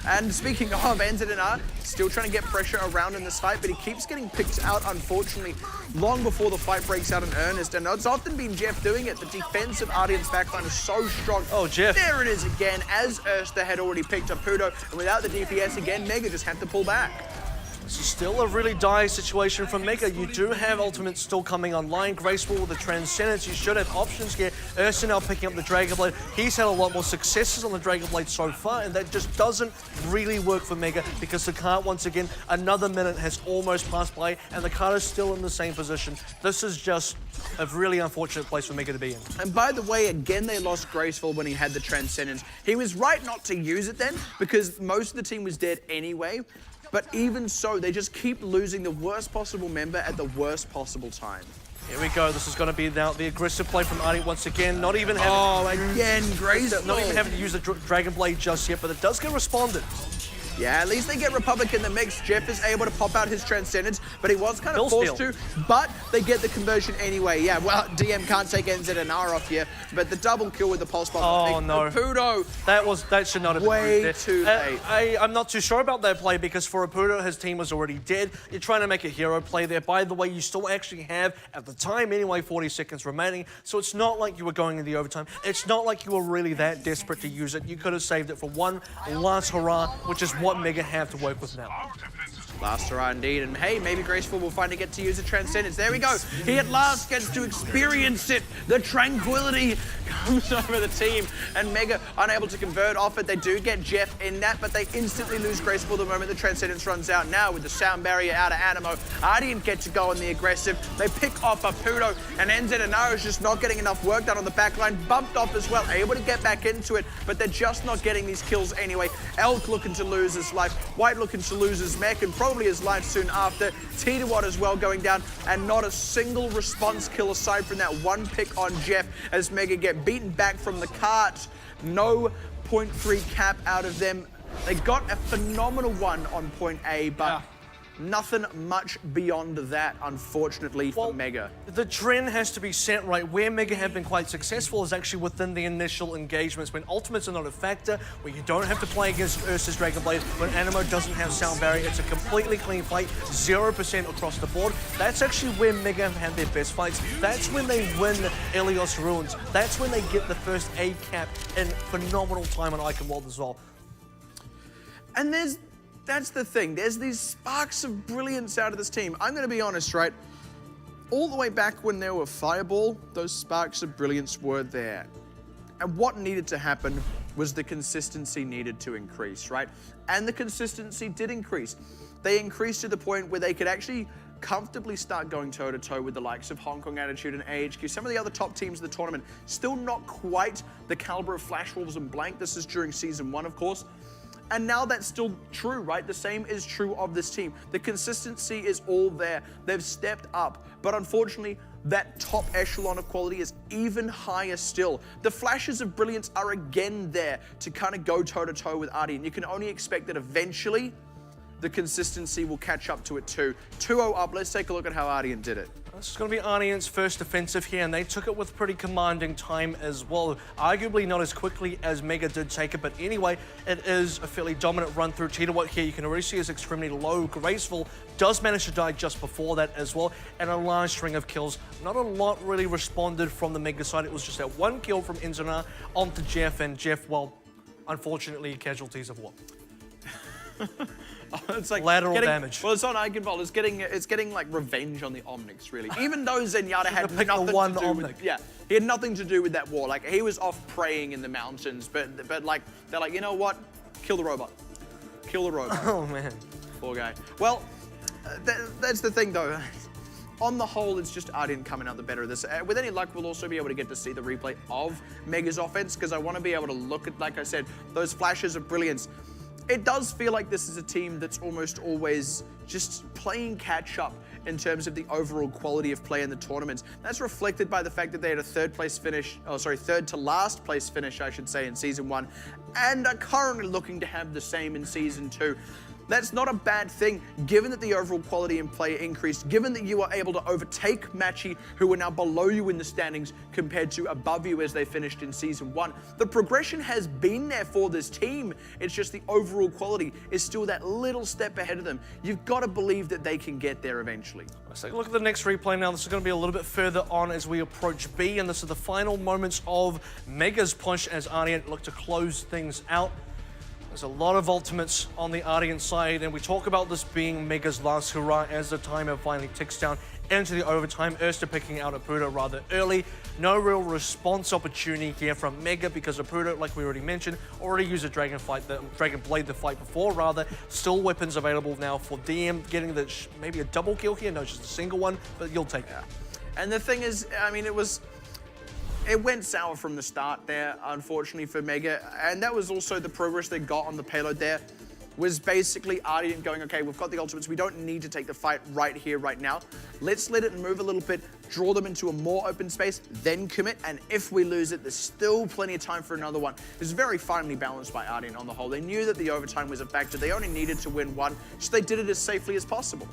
And speaking of NZNR, still trying to get pressure around in this fight, but he keeps getting picked out, unfortunately, long before the fight breaks out in earnest. And it's often been Jeff doing it. The defense of Ardiont's backline is so strong. Oh, Jeff. There it is again, as Erster had already picked up Apudo. And without the DPS again, Mega just had to pull back. This is still a really dire situation for Mega. You do have ultimates still coming online. Graceful with the Transcendence. You should have options here. Erster now picking up the Dragon Blade. He's had a lot more successes on the Dragon Blade so far, and that just doesn't really work for Mega because the cart, once again, another minute has almost passed by, and the cart is still in the same position. This is just a really unfortunate place for Mega to be in. And by the way, again, they lost Graceful when he had the Transcendence. He was right not to use it then because most of the team was dead anyway. But even so, they just keep losing the worst possible member at the worst possible time. Here we go. This is going to be now the aggressive play from Ardeont once again. Not even having again, Graceful. Not even having to use the Dragon Blade just yet, but it does get responded. Yeah, at least they get Republic in the mix. Jeff is able to pop out his Transcendence, but he was kind of forced to. But they get the conversion anyway. Yeah, well, DM can't take NZNR off here, but the double kill with the pulse bomb. Oh, no. Apudo. That should not have been way too late. I'm not too sure about that play because for Apudo, his team was already dead. You're trying to make a hero play there. By the way, you still actually have, at the time anyway, 40 seconds remaining. So it's not like you were going in the overtime. It's not like you were really that desperate to use it. You could have saved it for one last hurrah, which is what Mega have to work with now. Last hurrah indeed, and hey, maybe Graceful will finally get to use the Transcendence. There we go. He at last gets to experience it. The tranquility comes over the team, and Mega unable to convert off it. They do get Jeff in that, but they instantly lose Graceful the moment the Transcendence runs out. Now with the sound barrier out of Animo, Ardeont get to go on the aggressive. They pick off Apudo, and NZNR is just not getting enough work done on the backline. Bumped off as well, able to get back into it, but they're just not getting these kills anyway. Elk looking to lose his life, White looking to lose his mech, and probably his life soon after. Titawat as well going down, and not a single response kill aside from that one pick on Jeff as Mega get beaten back from the cart. No 0.3 cap out of them. They got a phenomenal one on point A, but Nothing much beyond that, unfortunately, for Mega. The trend has to be set right. Where Mega have been quite successful is actually within the initial engagements, when ultimates are not a factor, where you don't have to play against Ursa's Dragonblade, when Animo doesn't have sound barrier. It's a completely clean fight, 0% across the board. That's actually where Mega have had their best fights. That's when they win Ilios Ruins. That's when they get the first A cap in phenomenal time on Eichenwald as well. And that's the thing. There's these sparks of brilliance out of this team. I'm going to be honest, right? All the way back when there were Fireball, those sparks of brilliance were there. And what needed to happen was the consistency needed to increase, right? And the consistency did increase. They increased to the point where they could actually comfortably start going toe-to-toe with the likes of Hong Kong Attitude and AHQ. Some of the other top teams of the tournament, still not quite the caliber of Flash Wolves and Blank. This is during Season 1, of course. And now that's still true, right? The same is true of this team. The consistency is all there. They've stepped up. But unfortunately, that top echelon of quality is even higher still. The flashes of brilliance are again there to kind of go toe-to-toe with Ardeont. You can only expect that eventually the consistency will catch up to it too. 2-0 up. Let's take a look at how Ardeont did it. This is going to be Ardeont's first offensive here, and they took it with pretty commanding time as well. Arguably not as quickly as Mega did take it, but anyway, it is a fairly dominant run through. Cheetahwat here, you can already see is extremely low, graceful, does manage to die just before that as well, and a large string of kills. Not a lot really responded from the Mega side. It was just that one kill from Enzana onto Jeff, and Jeff, well, unfortunately, casualties of what? It's like lateral damage. Well, it's on Eichenwald. It's getting like revenge on the Omnics, really. Even though Zenyatta had pick nothing the one to do Omnic. with, yeah, he had nothing to do with that war. Like, he was off praying in the mountains, but like, they're like, you know what? Kill the robot. Kill the robot. Oh man, poor guy. Well, that's the thing though. On the whole, it's just Ardeont coming out the better of this. With any luck, we'll also be able to get to see the replay of Mega's offense, because I want to be able to look at, like I said, those flashes of brilliance. It does feel like this is a team that's almost always just playing catch-up in terms of the overall quality of play in the tournaments. That's reflected by the fact that they had a third to last place finish, I should say, in Season 1, and are currently looking to have the same in Season 2. That's not a bad thing, given that the overall quality in play increased, given that you are able to overtake Matchy, who are now below you in the standings compared to above you as they finished in Season 1. The progression has been there for this team. It's just the overall quality is still that little step ahead of them. You've got to believe that they can get there eventually. Let's take a look at the next replay now. This is going to be a little bit further on as we approach B, and this is the final moments of Mega's push as Ardeont look to close things out. There's a lot of ultimates on the Ardeont side, and we talk about this being Mega's last hurrah as the timer finally ticks down into the overtime. Ursa picking out Apuda rather early. No real response opportunity here from Mega because Apuda, like we already mentioned, already used a Dragonblade the fight before, rather. Still weapons available now for DM, getting maybe a double kill here. No, just a single one, but you'll take that. And the thing is, I mean, it went sour from the start there, unfortunately, for Mega. And that was also the progress they got on the payload there, was basically Ardeont going, okay, we've got the ultimates. We don't need to take the fight right here, right now. Let's let it move a little bit, draw them into a more open space, then commit. And if we lose it, there's still plenty of time for another one. It was very finely balanced by Ardeont on the whole. They knew that the overtime was a factor. They only needed to win one, so they did it as safely as possible.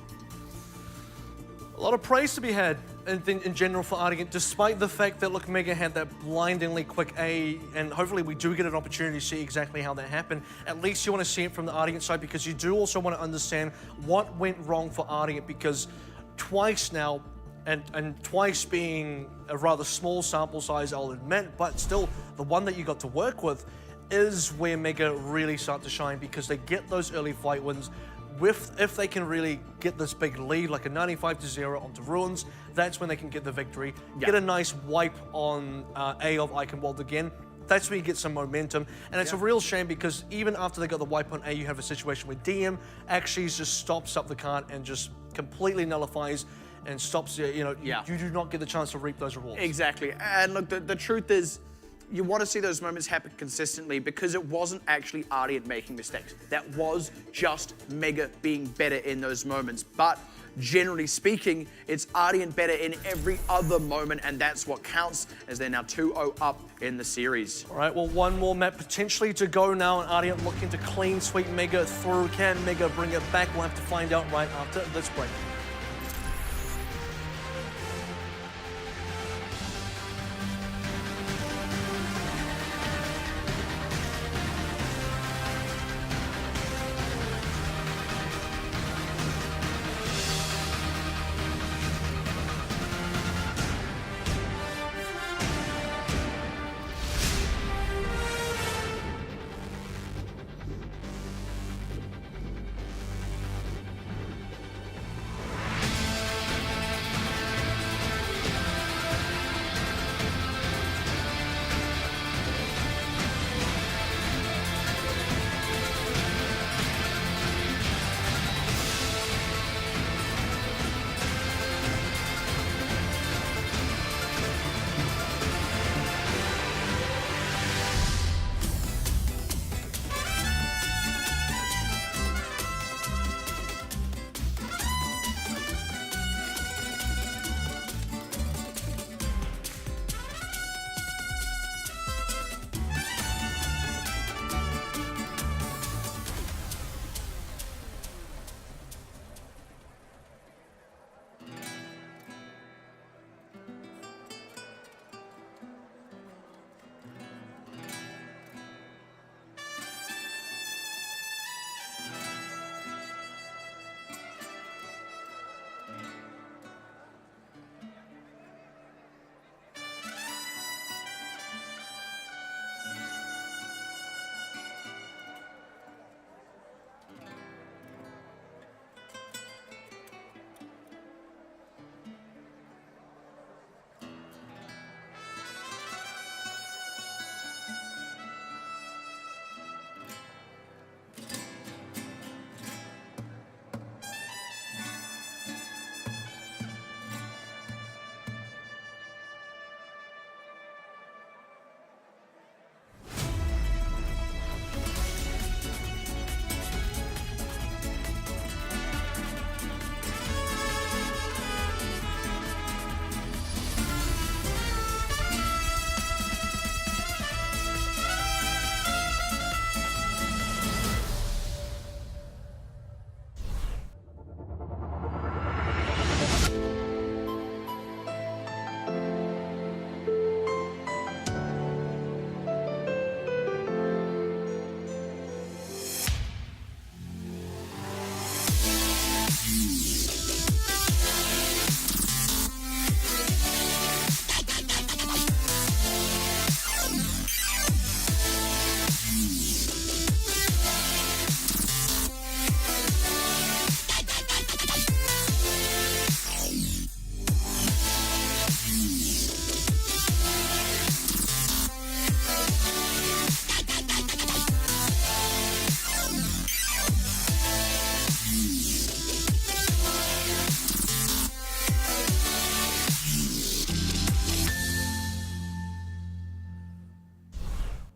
A lot of praise to be had in general for Ardeont, despite the fact that, look, Mega had that blindingly quick A, and hopefully we do get an opportunity to see exactly how that happened. At least you want to see it from the Ardeont side, because you do also want to understand what went wrong for Ardeont, because twice now, and twice being a rather small sample size, I'll admit, but still, the one that you got to work with is where Mega really start to shine, because they get those early fight wins. If they can really get this big lead, like a 95-0 onto Ruins, that's when they can get the victory. Yeah. Get a nice wipe on A of Eichenwald again. That's where you get some momentum. And it's a real shame, because even after they got the wipe on A, you have a situation where DM actually just stops up the cart and just completely nullifies and stops, you do not get the chance to reap those rewards. Exactly. And look, the truth is, you want to see those moments happen consistently because it wasn't actually Ardeont making mistakes. That was just Mega being better in those moments. But generally speaking, it's Ardeont better in every other moment, and that's what counts, as they're now 2-0 up in the series. All right, well, one more map potentially to go now, and Ardeont looking to clean sweep Mega through. Can Mega bring it back? We'll have to find out right after this break.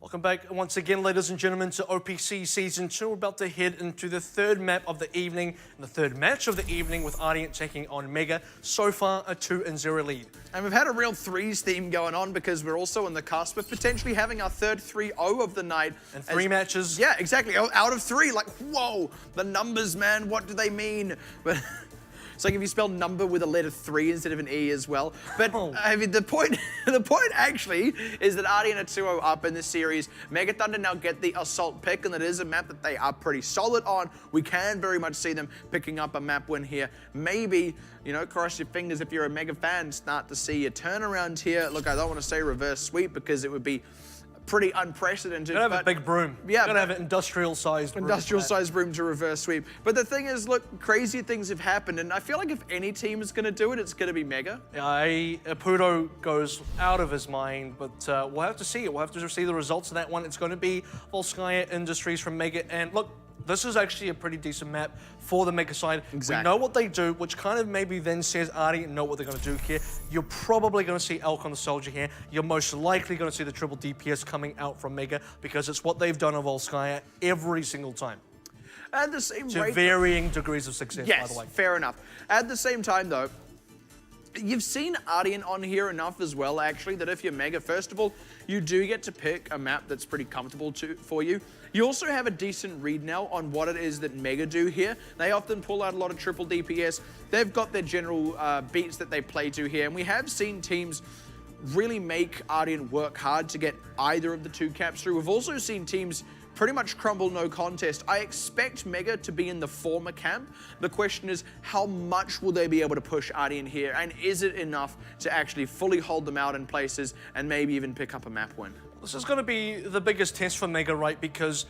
Welcome back once again, ladies and gentlemen, to OPC Season 2. We're about to head into the third map of the evening, and the third match of the evening, with Ardeont taking on Mega. So far, a 2-0 lead. And we've had a real threes theme going on because we're also on the cusp of potentially having our third 3-0 of the night. And three matches. Yeah, exactly. Out of three. Like, whoa, the numbers, man, what do they mean? But it's like if you spell number with a letter 3 instead of an E as well. But I mean, the point actually is that Ardeont are 2-0 up in this series. Mega Thunder now get the assault pick, and it is a map that they are pretty solid on. We can very much see them picking up a map win here. Maybe, you know, cross your fingers if you're a Mega fan, start to see a turnaround here. Look, I don't want to say reverse sweep because it would be pretty unprecedented. You gotta have a big broom. Yeah, you gotta have an industrial-sized broom. Industrial-sized broom to reverse sweep. But the thing is, look, crazy things have happened, and I feel like if any team is gonna do it, it's gonna be Mega. Pudo goes out of his mind, but we'll have to see it. We'll have to see the results of that one. It's going to be Volskaya Industries from Mega. And look, this is actually a pretty decent map for the Mega side. Exactly. We know what they do, which kind of maybe then says Ardeont know what they're going to do here. You're probably going to see Elk on the Soldier here. You're most likely going to see the triple DPS coming out from Mega because it's what they've done of Volskaya every single time. At the same To rate, varying degrees of success, yes, by the way. fair enough. At the same time, though, you've seen Ardeont on here enough as well, actually, that if you're Mega, first of all, you do get to pick a map that's pretty comfortable for you. You also have a decent read now on what it is that Mega do here. They often pull out a lot of triple DPS. They've got their general beats that they play to here, and we have seen teams really make Ardeont work hard to get either of the two caps through. We've also seen teams pretty much crumble no contest. I expect Mega to be in the former camp. The question is, how much will they be able to push Ardeont here? And is it enough to actually fully hold them out in places and maybe even pick up a map win? This is going to be the biggest test for Mega, right? Because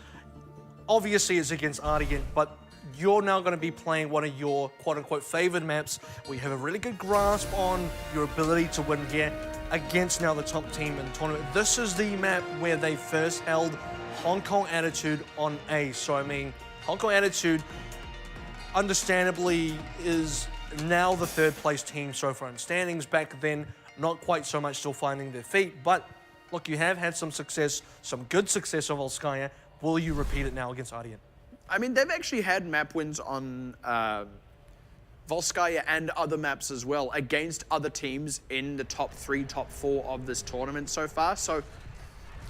obviously it's against Ardeont, but you're now going to be playing one of your quote-unquote favored maps where you have a really good grasp on your ability to win here against now the top team in the tournament. This is the map where they first held Hong Kong Attitude on Ace. So, I mean, Hong Kong Attitude, understandably, is now the third place team so far in standings. Back then, not quite so much, still finding their feet. But, look, you have had some success, some good success of Volskaya. Will you repeat it now against Ardeont? I mean, they've actually had map wins on Volskaya and other maps as well against other teams in the top 3, top 4 of this tournament so far. So,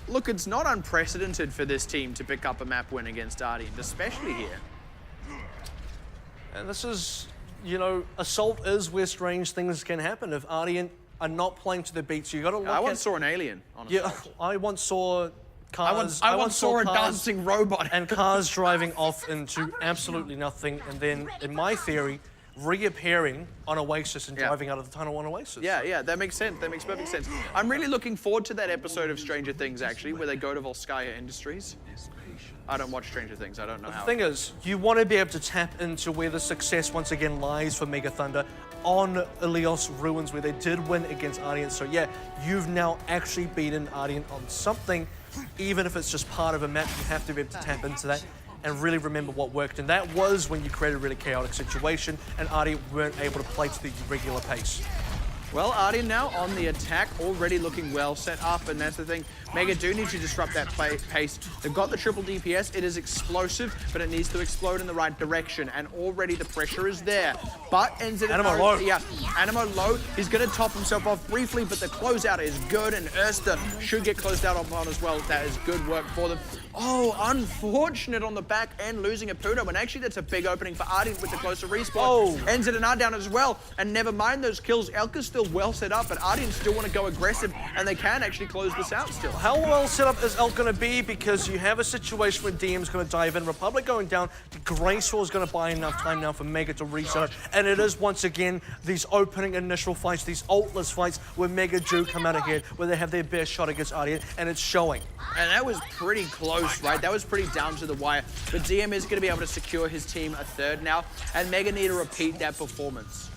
look, it's not unprecedented for this team to pick up a map win against Ardeont, especially here. And this is, you know, Assault is where strange things can happen. If Ardeont are not playing to their beats, you got to look I once saw an alien, honestly. Yeah, I once saw cars. I once saw a cars dancing robot. and cars driving off into absolutely nothing, and then, in my theory, reappearing on Oasis and driving out of the tunnel on Oasis. Yeah, that makes sense. That makes perfect sense. I'm really looking forward to that episode of Stranger Things, actually, where they go to Volskaya Industries. I don't watch Stranger Things. I don't know how. The thing is, you want to be able to tap into where the success once again lies for Mega Thunder on Ilios Ruins, where they did win against Ardeont. So yeah, you've now actually beaten Ardeont on something, even if it's just part of a map. You have to be able to tap into that and really remember what worked. And that was when you created a really chaotic situation and Ardeont weren't able to play to the regular pace. Well, Ardeont now on the attack, already looking well set up, and that's the thing. Mega do need to disrupt that pace. They've got the triple DPS. It is explosive, but it needs to explode in the right direction, and already the pressure is there. But ends it Animo low. Yeah, Animo low. He's going to top himself off briefly, but the closeout is good, and Erster should get closed out on as well. That is good work for them. Oh, unfortunate on the back end, losing a Pudo, and actually that's a big opening for Ardeont with the closer respawn. Oh. Ends it an Ardeont as well, and never mind those kills. Elka's still well set up, but Ardeont still want to go aggressive, and they can actually close this out still. How well set up is Elk going to be? Because you have a situation where DM's going to dive in, Republic going down, Graceful is going to buy enough time now for Mega to reset it, and it is once again these opening initial fights, these ultless fights where Mega do come out ahead, where they have their best shot against Ardeont, and it's showing. And that was pretty close, right? That was pretty down to the wire. But DM is going to be able to secure his team a third now, and Mega need to repeat that performance.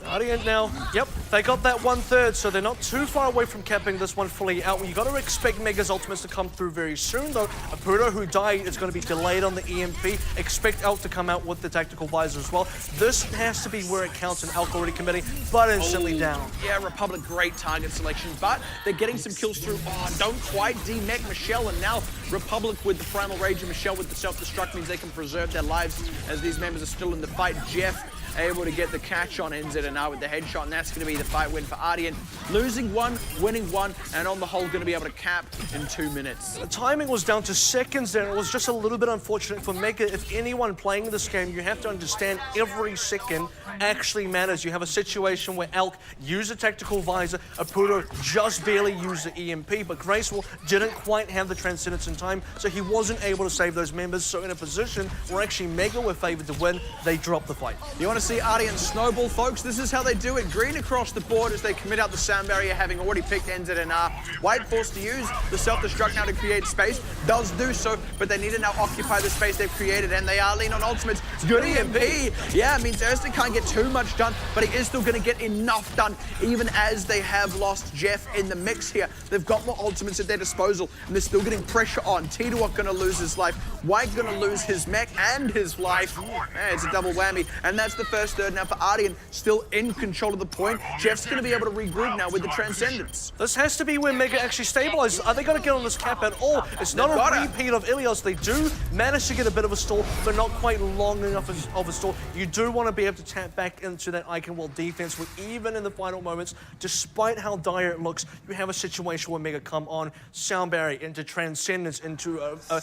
Ardeont now, yep, they got that 1/3, so they're not too far away from capping this one fully out. You got to expect Mega's ultimates to come through very soon, though. Apudo, who died, is going to be delayed on the EMP. Expect Elk to come out with the tactical visor as well. This has to be where it counts, and Elk already committing, but instantly down. Yeah, Republic, great target selection, but they're getting some kills through. Oh, don't quite demech Michelle, and now Republic with the Primal Rage and Michelle with the self-destruct means they can preserve their lives as these members are still in the fight. Jeff able to get the catch on NZNR with the headshot, and that's going to be the fight win for Ardeont. Losing one, winning one, and on the whole going to be able to cap in 2 minutes. The timing was down to seconds there, and it was just a little bit unfortunate for Mega. If anyone playing this game, you have to understand every second actually matters. You have a situation where Elk used a tactical visor, Apudo just barely used the EMP, but Graceful didn't quite have the transcendence in time, so he wasn't able to save those members. So in a position where actually Mega were favored to win, they dropped the fight. You want to see Ardeont snowball, folks. This is how they do it. Green across the board as they commit out the sound barrier, having already picked NZNR. White forced to use the self-destruct now to create space. Does do so, but they need to now occupy the space they've created, and they are lean on ultimates. Good EMP. Yeah, it means Erster can't get too much done, but he is still going to get enough done, even as they have lost Jeff in the mix here. They've got more ultimates at their disposal, and they're still getting pressure on. Tidawok going to lose his life. White going to lose his mech and his life. Man, it's a double whammy, and that's the first third now for Ardeont, still in control of the point. Jeff's going to be able to regroup now with the Transcendence. This has to be where Mega actually stabilizes. Are they going to get on this cap at all? It's not a repeat of Ilios. They do manage to get a bit of a stall, but not quite long enough of a stall. You do want to be able to tap back into that icon wall defense, where even in the final moments, despite how dire it looks, you have a situation where Mega come on, sound barrier into Transcendence, into a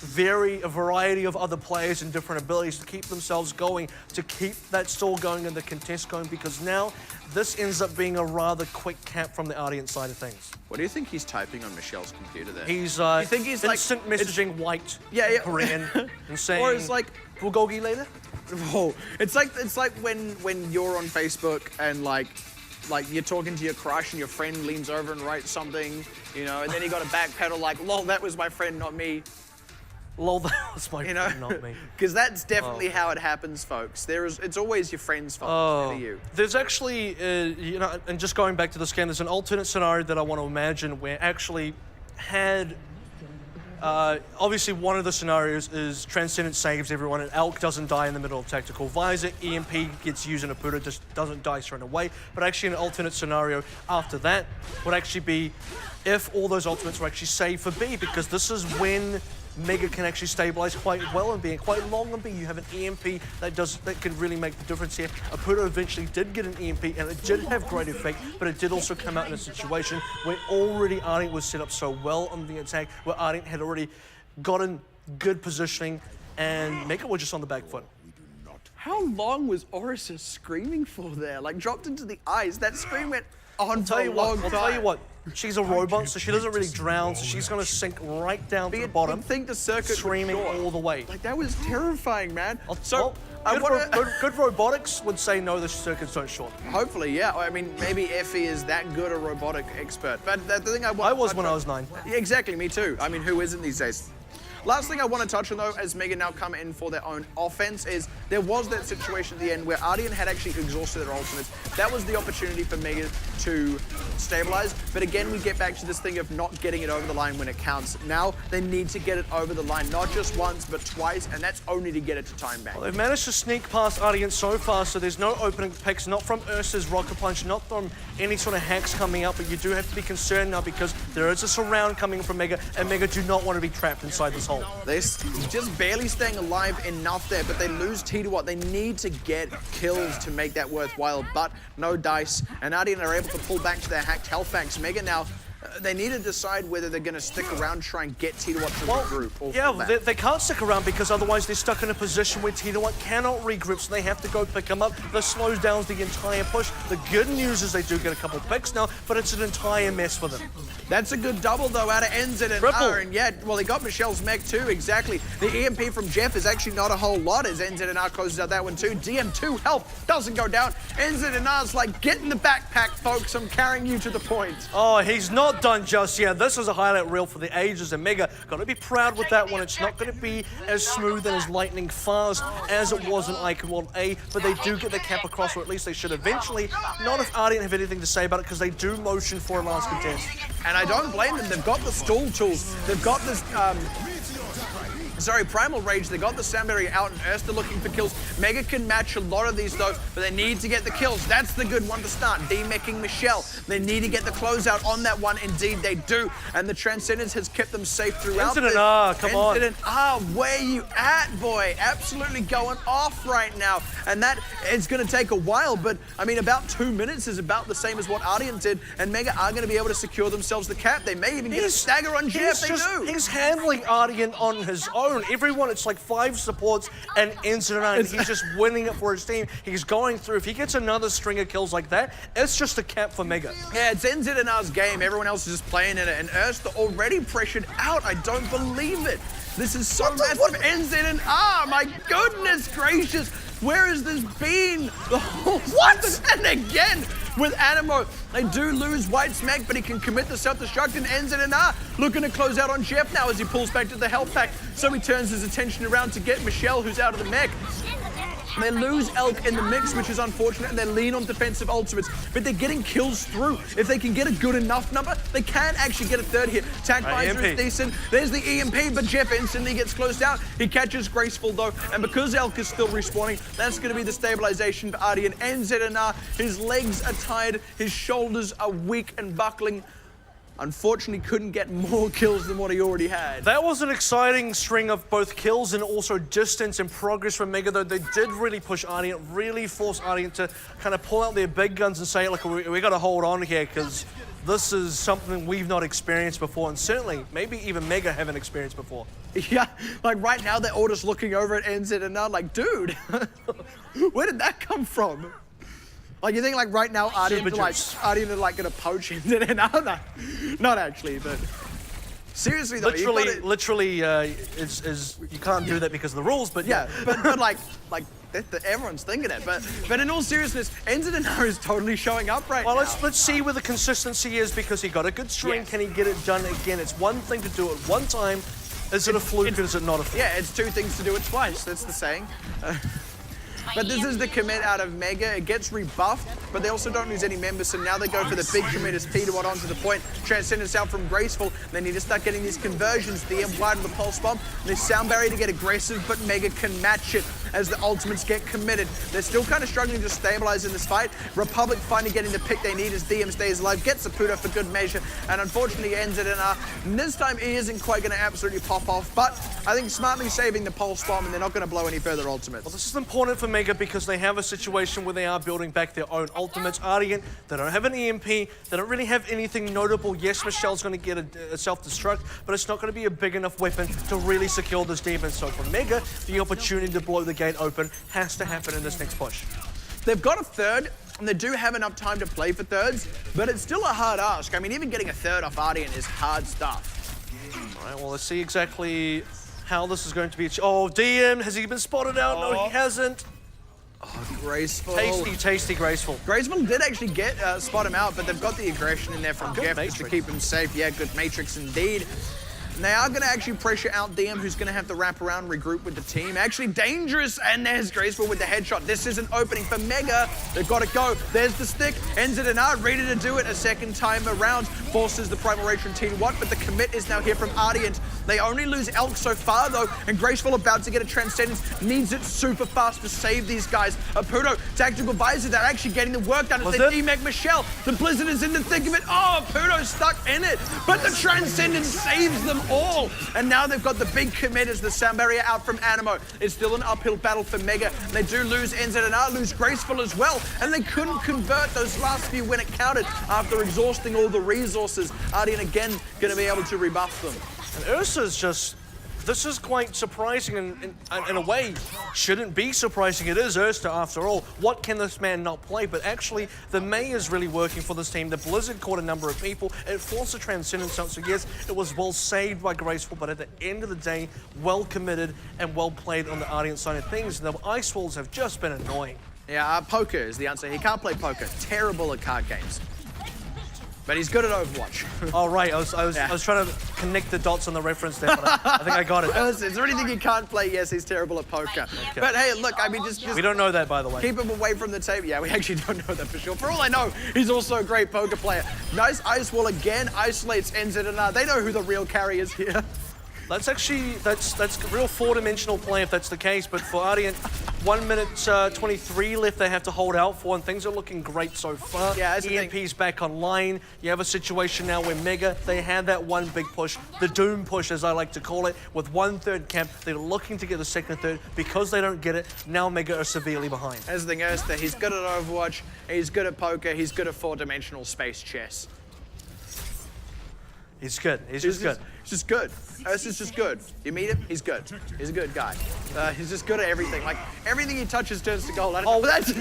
variety of other players and different abilities to keep themselves going, to keep that stall going and the contest going, because now this ends up being a rather quick cap from the Ardeont side of things. What do you think he's typing on Michelle's computer there? He's, you think he's instant messaging White, Korean, and saying, or it's like, Bulgogi later? Oh, it's like when you're on Facebook and like you're talking to your crush and your friend leans over and writes something, you know, and then you got to backpedal like, lol, that was my friend, not me. Lol, that was my friend, not me. Because that's definitely how it happens, folks. It's always your friend's fault, never you. There's actually, you know, and just going back to this game, there's an alternate scenario that I want to imagine where actually had, obviously one of the scenarios is Transcendence saves everyone and Elk doesn't die in the middle of Tactical Visor, EMP gets used and Apuda just doesn't die straight away, but actually an alternate scenario after that would actually be if all those ultimates were actually saved for B, because this is when Mega can actually stabilize quite well and being quite long on B. You have an EMP that can really make the difference here. Apuda eventually did get an EMP and it did have great effect, but it did also come out in a situation where already Ardeont was set up so well on the attack, where Ardeont had already gotten good positioning and Mega was just on the back foot. How long was Orisa screaming for there? Like dropped into the eyes. That scream went on for a long time. I'll tell you what. She's a robot, so she doesn't really drown, so she's going to sink right down to the bottom, you'd think the circuit screaming all the way. Like, that was terrifying, man. So, good robotics would say no, the circuits don't short. Hopefully, yeah. I mean, maybe Effie is that good a robotic expert. But the thing I was when I was 9. Yeah, exactly, me too. I mean, who isn't these days? Last thing I want to touch on, though, as Mega now come in for their own offense, is there was that situation at the end where Ardeont had actually exhausted their ultimates. That was the opportunity for Mega to stabilize. But again, we get back to this thing of not getting it over the line when it counts. Now they need to get it over the line, not just once, but twice, and that's only to get it to time back. Well, they've managed to sneak past Ardeont so far, so there's no opening picks, not from Ursa's Rocket Punch, not from any sort of hacks coming up, but you do have to be concerned now because there is a surround coming from Mega, and Mega do not want to be trapped inside this hole. They're just barely staying alive enough there, but they lose Tidawok. They need to get kills to make that worthwhile, but no dice. And Ardeont are able to pull back to their hacked health packs. Mega now, they need to decide whether they're going to stick around, try and get Tidawok to regroup. Or yeah, they can't stick around because otherwise they're stuck in a position where Tidawok cannot regroup, so they have to go pick him up. This slows down the entire push. The good news is they do get a couple picks now, but it's an entire mess for them. That's a good double, though, out of NZNR. And yeah, well, he got Michelle's mech, too, exactly. The EMP from Jeff is actually not a whole lot as NZNR closes out that one, too. DM2 health doesn't go down. NZNR's like, get in the backpack, folks. I'm carrying you to the point. Oh, he's not done just yet. This is a highlight reel for the ages, and Mega got to be proud with that one. It's not going to be as smooth and as lightning fast as it was in Icon World A, but they do get the cap across, or at least they should eventually. Not if Ardeont have anything to say about it, because they do motion for a last contest. And I don't blame them. They've got the stall tools. They've got this, Primal Rage. They got the sound barrier out and Erster looking for kills. Mega can match a lot of these, though, but they need to get the kills. That's the good one to start. D-meching Michelle. They need to get the closeout on that one. Indeed, they do. And the Transcendence has kept them safe throughout. NZNR, come on. NZNR, where you at, boy? Absolutely going off right now. And that is going to take a while, but, I mean, about 2 minutes is about the same as what Ardeont did, and Mega are going to be able to secure themselves the cap. They may even get a stagger on Jeff. They do. He's handling Ardeont on his own. own. Everyone, it's like 5 supports and Incident, and he's just winning it for his team. He's going through. If he gets another string of kills like that, it's just a cap for Mega. Yeah, it's NZNR's game. Everyone else is just playing in it, and Erster already pressured out. I don't believe it. This is so massive. NZNR, my goodness gracious. Where has this been? The whole what? And again, with Animo, they do lose White Smack, but he can commit the self-destruct, and NZNR looking to close out on Jeff now as he pulls back to the health pack. So he turns his attention around to get Michelle, who's out of the mech. They lose Elk in the mix, which is unfortunate, and they lean on defensive ultimates, but they're getting kills through. If they can get a good enough number, they can actually get a third hit. Tank Visor is decent. There's the EMP, but Jeff instantly gets closed out. He catches Graceful though, and because Elk is still respawning, that's going to be the stabilization for Ardeont. NZNR, his legs are tired, his shoulders are weak and buckling. Unfortunately, couldn't get more kills than what he already had. That was an exciting string of both kills and also distance and progress from Mega, though they did really push Ardeont, really force Ardeont to kind of pull out their big guns and say, look, we got to hold on here because this is something we've not experienced before, and certainly maybe even Mega haven't experienced before. Yeah, like right now they're all just looking over at NZ and now like, dude, where did that come from? Like, you think, like, right now, Ardeont are, like, gonna poach him? No, not actually, but seriously, though, literally, you can't do that because of the rules, but yeah. but like everyone's thinking it. But in all seriousness, NZNR is totally showing up right now. Well, let's see where the consistency is because he got a good string. Yes. Can he get it done again? It's one thing to do it one time. Is it a fluke or is it not a fluke? Yeah, it's 2 things to do it twice. That's the saying. But this is the commit out of Mega. It gets rebuffed, but they also don't lose any members, so now they go for the big commit as Peter-Watt onto the point. Transcendence out from Graceful. They need to start getting these conversions. The M wide with the Pulse Bomb. And this Sound Barrier to get aggressive, but Mega can match it as the ultimates get committed. They're still kind of struggling to stabilize in this fight. Republic finally getting the pick they need as DM stays alive, gets Saputo for good measure, and unfortunately NZNR. And this time he isn't quite going to absolutely pop off, but I think smartly saving the Pulse Bomb, and they're not going to blow any further ultimates. Well, this is important for Mega because they have a situation where they are building back their own ultimates. Ardeont, they don't have an EMP, they don't really have anything notable. Yes, Michelle's going to get a self-destruct, but it's not going to be a big enough weapon to really secure this demon. So for Mega, the opportunity to blow the gate open has to happen in this next push. They've got a third, and they do have enough time to play for thirds, but it's still a hard ask. I mean, even getting a third off Ardeont is hard stuff. All right, well, let's see exactly how this is going to be. Oh, DM, has he been spotted out? Oh. No, he hasn't. Oh, Graceful. Tasty Graceful. Graceful did actually get spot him out, but they've got the aggression in there from Jeff to keep him safe. Yeah, good Matrix indeed. And they are going to actually pressure out DM, who's going to have to wrap around, regroup with the team. Actually dangerous, and there's Graceful with the headshot. This is an opening for Mega. They've got to go. There's the stick. NZNR ready to do it a second time around. Forces the Primal Rage from T1, but the commit is now here from Ardeont. They only lose Elk so far, though, and Graceful about to get a Transcendence. Needs it super fast to save these guys. Aputo, Tactical Visor, they're actually getting the work done. It's the D-Mech Michelle. The Blizzard is in the thick of it. Oh, Aputo's stuck in it, but the Transcendence saves them all. And now they've got the big commit as the Sound Barrier out from Animo. It's still an uphill battle for Mega. They do lose NZNR, lose Graceful as well, and they couldn't convert those last few when it counted after exhausting all the resources. Ardeont again going to be able to rebuff them. And Ursa's just, this is quite surprising and in a way shouldn't be surprising. It is Ursa after all. What can this man not play? But actually the May is really working for this team. The Blizzard caught a number of people. It forced a Transcendence out. So yes, it was well saved by Graceful, but at the end of the day, well committed and well played on the Ardeont side of things. The Ice Walls have just been annoying. Yeah, poker is the answer. He can't play poker. Terrible at card games. But he's good at Overwatch. Oh, right. I was trying to connect the dots on the reference there, but I think I got it. Is there anything he can't play? Yes, he's terrible at poker. Okay. But hey, look, I mean, just... We don't know that, by the way. Keep him away from the table. Yeah, we actually don't know that for sure. For all I know, he's also a great poker player. Nice Ice Wall again. Isolates NZNR. They know who the real carry is here. That's actually, that's real 4-dimensional play if that's the case, but for Ardeont, 1 minute 23 left they have to hold out for, and things are looking great so far. Yeah, EMP's back online. You have a situation now where Mega, they had that one big push, the Doom push as I like to call it, with 1/3 camp. They're looking to get the second third. Because they don't get it, now Mega are severely behind. As the thing is that he's good at Overwatch, he's good at poker, he's good at 4-dimensional space chess. He's good. He's just good. He's just good. Ursa's just good. You meet him, he's good. He's a good guy. He's just good at everything. Like, everything he touches turns to gold. Oh, that's...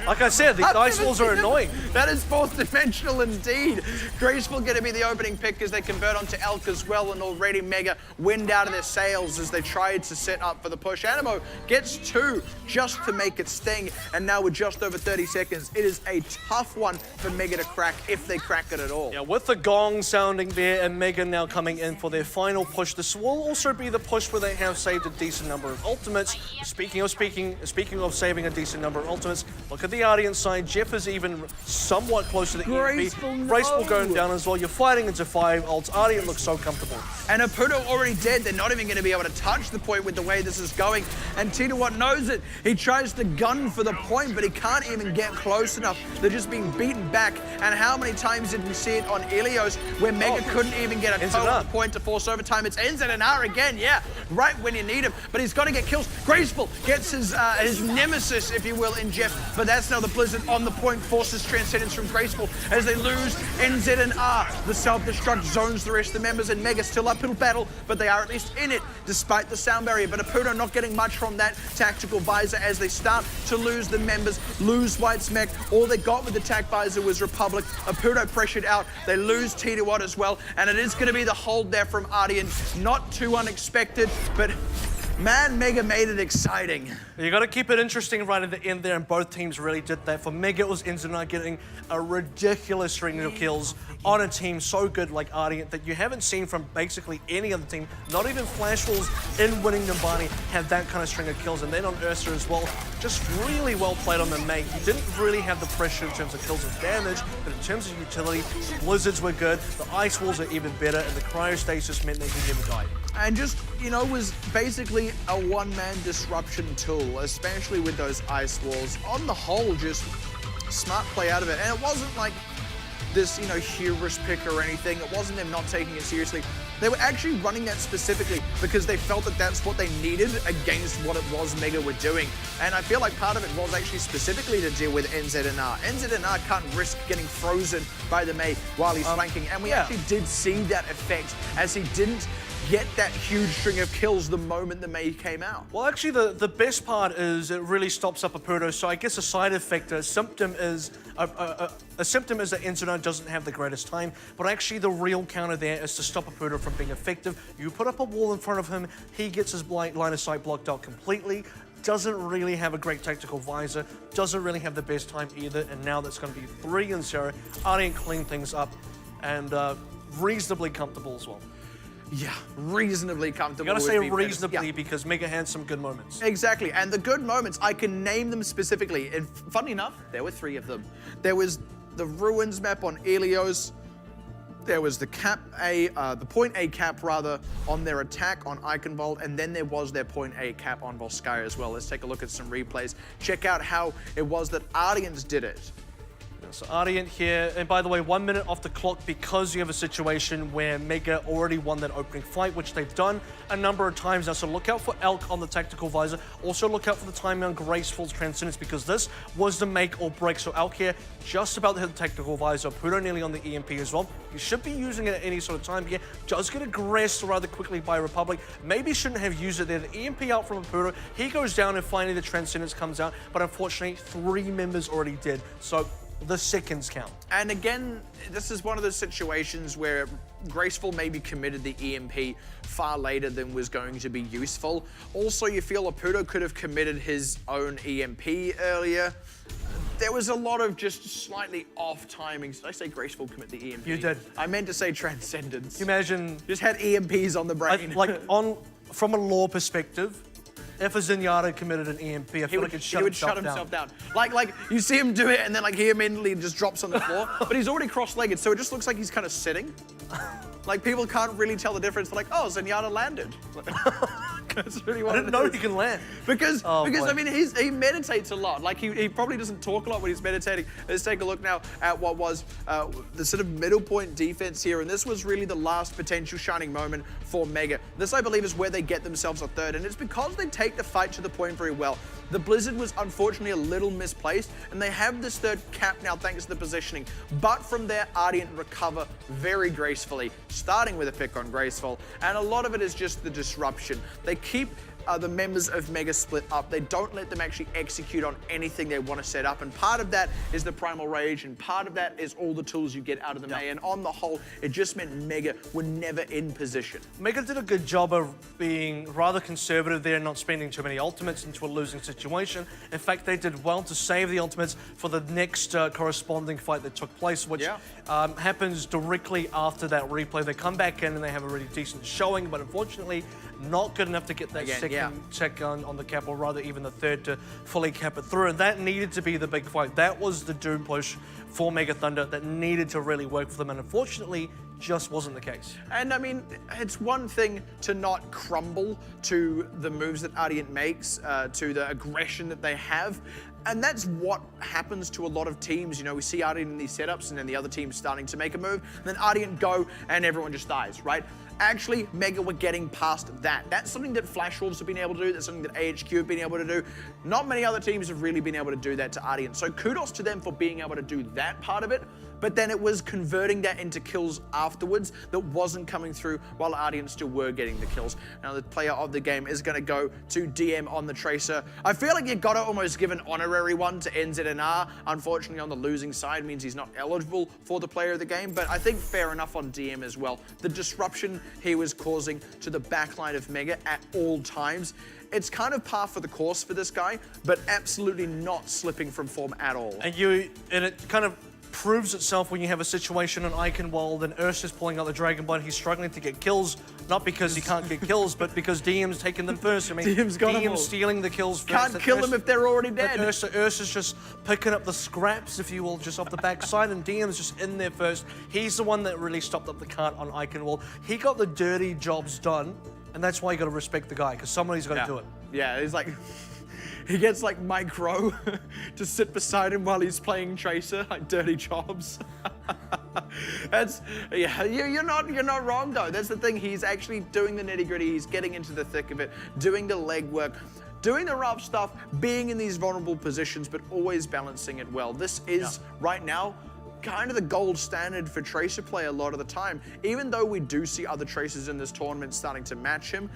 Like I said, the ice walls are annoying. That is fourth dimensional indeed. Graceful going to be the opening pick as they convert onto Elk as well, and already Mega wind out of their sails as they tried to set up for the push. Animo gets 2 just to make it sting, and now with just over 30 seconds, it is a tough one for Mega to crack if they crack it at all. Yeah, with the gong sounding there and Mega now coming in for their final push, this will also be the push where they have saved a decent number of ultimates. Speaking of saving a decent number of ultimates, look at the Ardeont side. Jeff is even somewhat close to the Graceful, EMP. no. Graceful going down as well. You're fighting into 5 ults. Ardeont looks so comfortable. And Aputo already dead. They're not even going to be able to touch the point with the way this is going. And Tito knows it. He tries to gun for the point, but he can't even get close enough. They're just being beaten back. And how many times did we see it on Ilios where Mega couldn't even get a toe at the point to force overtime? It's NZNR again, yeah, right when you need him. But he's got to get kills. Graceful gets his nemesis, if you will, in Jeff. But that's now the Blizzard on the point, forces Transcendence from Graceful as they lose NZNR. The self-destruct zones the rest of the members, and Mega still uphill battle, but they are at least in it despite the sound barrier. But Aputo not getting much from that tactical visor as they start to lose the members, lose White Smack. All they got with the tac visor was Republic. Aputo pressured out. They lose Tito as well, and it is going to be the hold there from Ardeont. Not too unexpected, but man, Mega made it exciting. You got to keep it interesting right at the end there, and both teams really did that. For Mega, it was NZNR getting a ridiculous string of kills on a team so good like Ardeont that you haven't seen from basically any other team. Not even Flash Wolves in winning Numbani had that kind of string of kills. And then on Ursa as well, just really well played on the mate. He didn't really have the pressure in terms of kills and damage, but in terms of utility, Blizzards were good, the Ice Walls are even better, and the Cryostasis meant that he never died. And just, you know, was basically a one-man disruption tool, especially with those ice walls. On the whole, just smart play out of it. And it wasn't like this, you know, hubris pick or anything. It wasn't them not taking it seriously. They were actually running that specifically because they felt that that's what they needed against what it was Mega were doing. And I feel like part of it was actually specifically to deal with NZNR. NZNR can't risk getting frozen by the Mei while he's flanking. And we actually did see that effect as he didn't get that huge string of kills the moment the Mei came out. Well, actually, the best part is it really stops up Aputo. So I guess a side effect, a symptom is that NZNR doesn't have the greatest time, but actually the real counter there is to stop Aputo from being effective. You put up a wall in front of him, he gets his line of sight blocked out completely, doesn't really have a great tactical visor, doesn't really have the best time either, and now that's going to be 3-0. Ardeont clean things up, and reasonably comfortable as well. Yeah, reasonably comfortable. You gotta say reasonably because Mega had some good moments. Exactly, and the good moments, I can name them specifically. And funny enough, there were 3 of them. There was the Ruins map on Ilios. There was the the point A cap rather on their attack on Eichenwald, and then there was their point A cap on Volskaya as well. Let's take a look at some replays. Check out how it was that Ardeont did it. So Ardeont here, and by the way, 1 minute off the clock because you have a situation where Mega already won that opening fight, which they've done a number of times now. So look out for Elk on the tactical visor. Also look out for the timing on Graceful's Transcendence because this was the make or break. So Elk here, just about to hit the tactical visor. Puto nearly on the EMP as well. You should be using it at any sort of time here. Does get aggressed rather quickly by Republic. Maybe shouldn't have used it there. The EMP out from Puto. He goes down and finally the Transcendence comes out. But unfortunately, 3 members already did. So the seconds count. And again, this is one of those situations where Graceful maybe committed the EMP far later than was going to be useful. Also, you feel Aputo could have committed his own EMP earlier. There was a lot of just slightly off timing. Did I say Graceful commit the EMP? You did. I meant to say Transcendence. You imagine... Just had EMPs on the brain. From a lore perspective, if a Zenyatta committed an EMP, I feel like he would shut himself down. Like you see him do it, and then like he immediately just drops on the floor. But he's already cross-legged, so it just looks like he's kind of sitting. Like people can't really tell the difference. They're like, oh, Zenyatta landed. That's really what I didn't know he can land. Because I mean, he meditates a lot. Like he probably doesn't talk a lot when he's meditating. Let's take a look now at what was the sort of middle point defense here. And this was really the last potential shining moment for Mega. This, I believe, is where they get themselves a third. And it's because they take the fight to the point very well. The Blizzard was unfortunately a little misplaced, and they have this third cap now thanks to the positioning. But from there, Ardeont recover very gracefully, starting with a pick on Graceful, and a lot of it is just the disruption. They keep the members of Mega split up. They don't let them actually execute on anything they want to set up, and part of that is the Primal Rage, and part of that is all the tools you get out of the Mei, and on the whole, it just meant Mega were never in position. Mega did a good job of being rather conservative there, not spending too many ultimates into a losing situation. In fact, they did well to save the ultimates for the next corresponding fight that took place, which happens directly after that replay. They come back in and they have a really decent showing, but unfortunately, not good enough to get that second check on the cap, or rather even the third to fully cap it through. And that needed to be the big fight. That was the doom push for Mega Thunder that needed to really work for them, and unfortunately, just wasn't the case. And I mean, it's one thing to not crumble to the moves that Ardeont makes, to the aggression that they have. And that's what happens to a lot of teams. You know, we see Ardeont in these setups, and then the other team's starting to make a move, and then Ardeont go, and everyone just dies, right? Actually, Mega were getting past that. That's something that Flash Wolves have been able to do. That's something that AHQ have been able to do. Not many other teams have really been able to do that to Ardeont. So kudos to them for being able to do that part of it. But then it was converting that into kills afterwards that wasn't coming through while Ardeont still were getting the kills. Now the player of the game is going to go to DM on the Tracer. I feel like you got to almost give an honorary one to NZNR. Unfortunately, on the losing side means he's not eligible for the player of the game, but I think fair enough on DM as well. The disruption he was causing to the backline of Mega at all times. It's kind of par for the course for this guy, but absolutely not slipping from form at all. And it kind of proves itself when you have a situation in Eichenwald and Ursa's pulling out the Dragon Blood. He's struggling to get kills, not because he can't get kills, but because DM's taking them first. I mean, DM's stealing the kills first. Can't kill them if they're already dead. Ursa's just picking up the scraps, if you will, just off the backside, and DM's just in there first. He's the one that really stopped up the cart on Eichenwald. He got the dirty jobs done, and that's why you got to respect the guy, because somebody's got to do it. Yeah, he's like... He gets like Mike Rowe to sit beside him while he's playing Tracer, like dirty jobs. That's you're not wrong though. That's the thing. He's actually doing the nitty gritty. He's getting into the thick of it, doing the legwork, doing the rough stuff, being in these vulnerable positions, but always balancing it well. This is right now kind of the gold standard for Tracer play a lot of the time. Even though we do see other Tracers in this tournament starting to match him,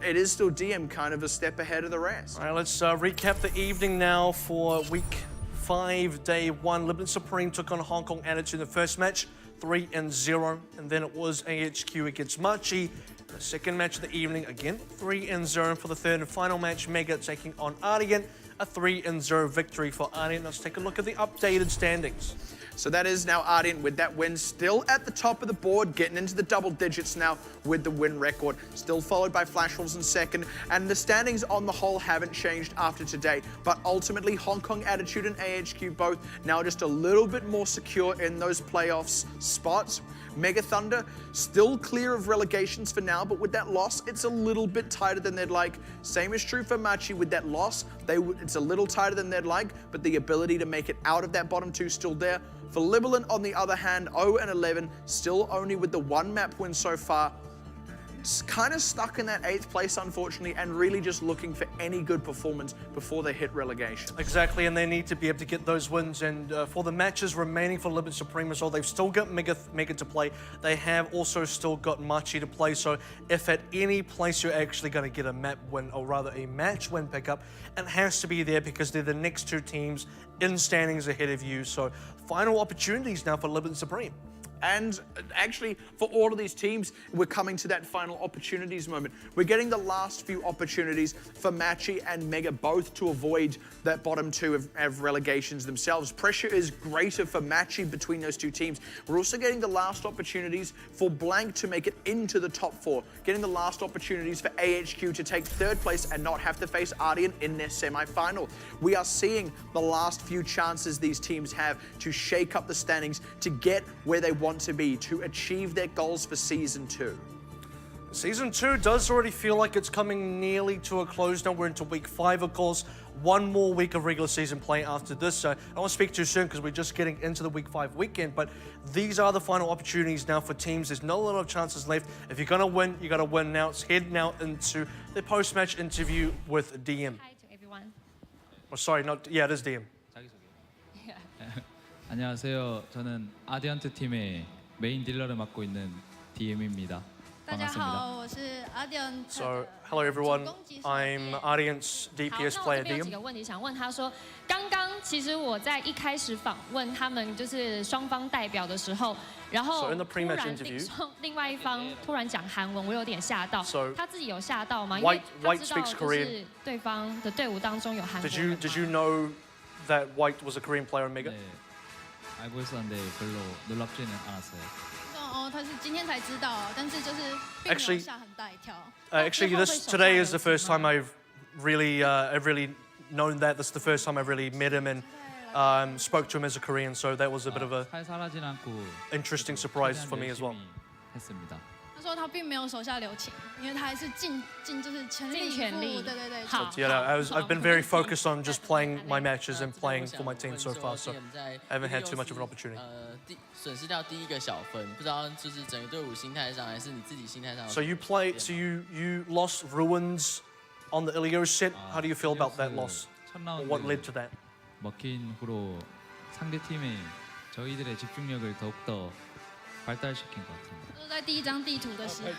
it is still DM kind of a step ahead of the rest. All right, let's recap the evening now for week 5, day 1. Liberty Supreme took on Hong Kong Attitude in the first match, 3-0, and then it was AHQ against Machi. The second match of the evening, again, 3-0 for the third and final match. Mega taking on Ardeont, a 3-0 victory for Ardeont. Let's take a look at the updated standings. So that is now Ardeont with that win, still at the top of the board, getting into the double digits now with the win record. Still followed by Flash Wolves in second, and the standings on the whole haven't changed after today. But ultimately, Hong Kong Attitude and AHQ both now just a little bit more secure in those playoffs spots. Mega Thunder still clear of relegations for now, but with that loss, it's a little bit tighter than they'd like. Same is true for Machi. With that loss, it's a little tighter than they'd like, but the ability to make it out of that bottom two still there. For Liberland, on the other hand, 0-11, still only with the one map win so far. Kind of stuck in that 8th place, unfortunately, and really just looking for any good performance before they hit relegation. Exactly, and they need to be able to get those wins. And for the matches remaining for Liberty Supreme as well, they've still got Mega to play. They have also still got Machi to play. So if at any place you're actually going to get a map win, or rather a match win pickup, it has to be there because they're the next two teams in standings ahead of you. So final opportunities now for Liberty Supreme. And actually, for all of these teams, we're coming to that final opportunities moment. We're getting the last few opportunities for Machi and Mega both to avoid that bottom two of relegations themselves. Pressure is greater for Machi between those two teams. We're also getting the last opportunities for Blank to make it into the top 4. Getting the last opportunities for AHQ to take 3rd place and not have to face Ardeont in their semi-final. We are seeing the last few chances these teams have to shake up the standings, to get where they want to be, to achieve their goals for Season 2. Season 2 does already feel like it's coming nearly to a close now. We're into week 5, of course. One more week of regular season play after this. So I don't want to speak too soon because we're just getting into the week 5 weekend. But these are the final opportunities now for teams. There's not a lot of chances left. If you're going to win, you got to win now. It's head now into the post-match interview with DM. Hi to everyone. Oh, sorry, not yeah, it is DM. 자기소개. 안녕하세요. 저는 아디언트 팀의 메인 딜러를 맡고 있는 DM입니다. 大家 반갑습니다. 好，我是 Ardeont So, hello everyone. 主攻击手 I'm 店 Ardeont's 好， DPS 那我 player 这边有几 DM. 个问题想问他说，刚刚其实我在一开始访问他们就是双方代表的时候，然后 So in the 突 pre-match 然 interview- 另外一方突然讲韩文，我有点吓到。 So 他自己有吓到吗？因为 White 他知道 speaks 就 Korean. 是对方的队伍当中有韩国 Did 人 you 嘛 did you know that White was a Korean player in Mega? 네, 알고 있었는데 별로 놀랍지는 않았어요. 哦，他是今天才知道，但是就是并没 Actually- 有吓很大一跳。 Actually, this today is the first time I've really known that. This is the first time I've really met him and spoke to him as a Korean. So that was a bit of a 살살하진 않고 interesting surprise 최대한 for me as well. 열심히 했습니다. 他说他并没有手下留情，因为他还是就是全力以赴，尽全力对对对。好 Yeah, no, I've been very focused on just playing my matches and playing for my team so far. So I haven't had too much of an opportunity. 损失掉第一个小分，不知道就是整个队伍心态上，还是你自己心态上。 So you lost Ruins on the Ilios set. How do you feel about that loss? 첫 Or what led 라운드 to that? 먹힌 후로 상대 팀의 저희들의 집중력을 더욱더 발달시킨 것 같습니다. 他说在第一张地图的时候，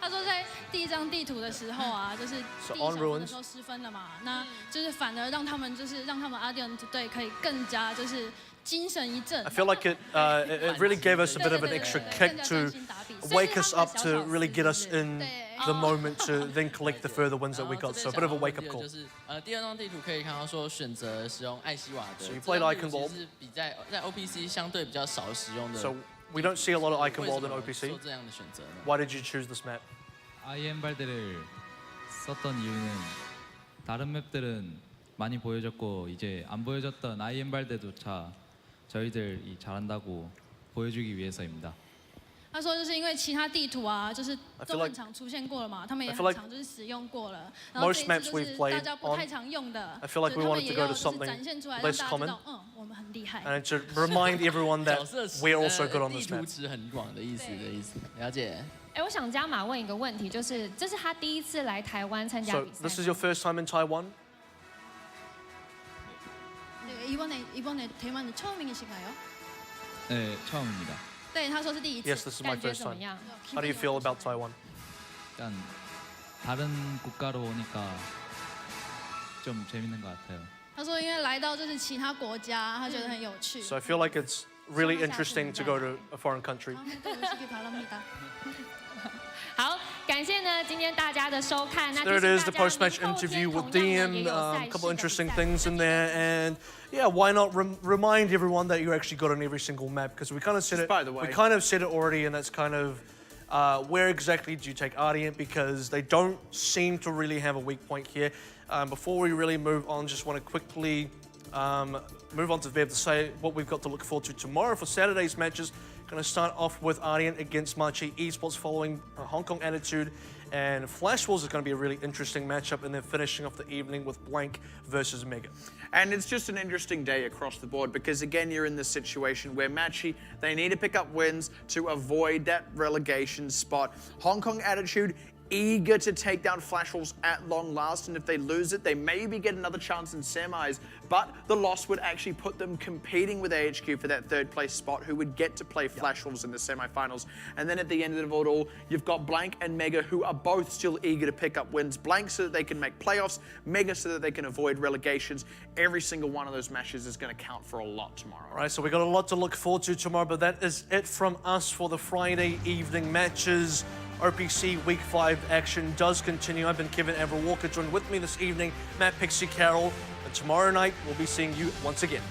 他说在第一张地图的时候啊，就是第一小分的时候失分了嘛，那就是反而让他们Ardeont队可以更加就是精神一振。 I feel like it really gave us a bit of an extra kick to wake us up to really get us in the moment to then collect the further wins that we got. So a bit of a wake up call. 就是第二张地图可以看到说选择使用艾希瓦的， So you played Icon Ball. 是比在 OPC 相对比较少使用的。 So we don't see a lot of Icon 为 Ball 什 in 么 OPC. 做这样的选择呢？ Why did you choose this map? IM 발대를 썼던 이유는 다른 맵들은 많이 보여줬고 이제 안 보여줬던 IM 발대조차 저희들이 잘한다고 보여주기 위해서입니다. 他说就是因为其他地图啊，就是 I feel 都 like- 很常出现过了嘛，他们也 I 很 feel like 常就是使用过了。然后 most 这一 maps 次就 we've 是 played 大家不太 on- 常用的， I feel like 所以 we 他 wanted 们 to 也 go 要 to 就是 something 展现出来，让 less 大家知 common. 道，我们很厉害。 And to remind everyone that 角色池 we're also good on 地 this 图 map. 池很广的意思，了解。哎，我想加码问一个问题，就是这是他第一次来台湾参加 So 比赛 this is your first time in Taiwan? 네, 이번에 대만이 처음이신가요? 네, 처음입니다. 对，他说是第一次。 Yes, this is my 感觉 first 怎么 time. 样？ How do you feel about Taiwan? 일단 다른 국가로 오니까 좀 재밌는 것 같아요. 他说因为来到就是其他国家，他觉得很有趣。 So I feel like it's really interesting to go to a foreign country. 对不起，바랍니다。 好，感谢呢今天大家的收看。那 There it 提醒 is, the 大家 post-match 明后天 interview 同 with 样呢 DM. 也有 A 赛事 couple 的 interesting 比赛 things in there, and yeah, why not remind everyone that you're actually good on every single map? Because we kind of said it. By the way- we kind of said it already, and that's kind of where exactly do you take Ardeont? Because they don't seem to really have a weak point here. Before we really move on, just want to quickly move on to Vev to say what we've got to look forward to tomorrow for Saturday's matches. Going to start off with Ardeont against Marchi Esports following Hong Kong Attitude, and Flash Wars is going to be a really interesting matchup, and then finishing off the evening with Blank versus Mega. And it's just an interesting day across the board because, again, you're in this situation where Machi, they need to pick up wins to avoid that relegation spot. Hong Kong Attitude, eager to take down Flash Wolves at long last, and if they lose it, they maybe get another chance in semis, but the loss would actually put them competing with AHQ for that third place spot, who would get to play Flash Wolves in the semifinals. And then at the end of it all, you've got Blank and Mega, who are both still eager to pick up wins. Blank so that they can make playoffs, Mega so that they can avoid relegations. Every single one of those matches is going to count for a lot tomorrow. All right, so we got a lot to look forward to tomorrow, but that is it from us for the Friday evening matches. OPC Week 5 action does continue. I've been Kevin AVRL Walker, joined with me this evening, Matt Pixie Carroll. And tomorrow night, we'll be seeing you once again.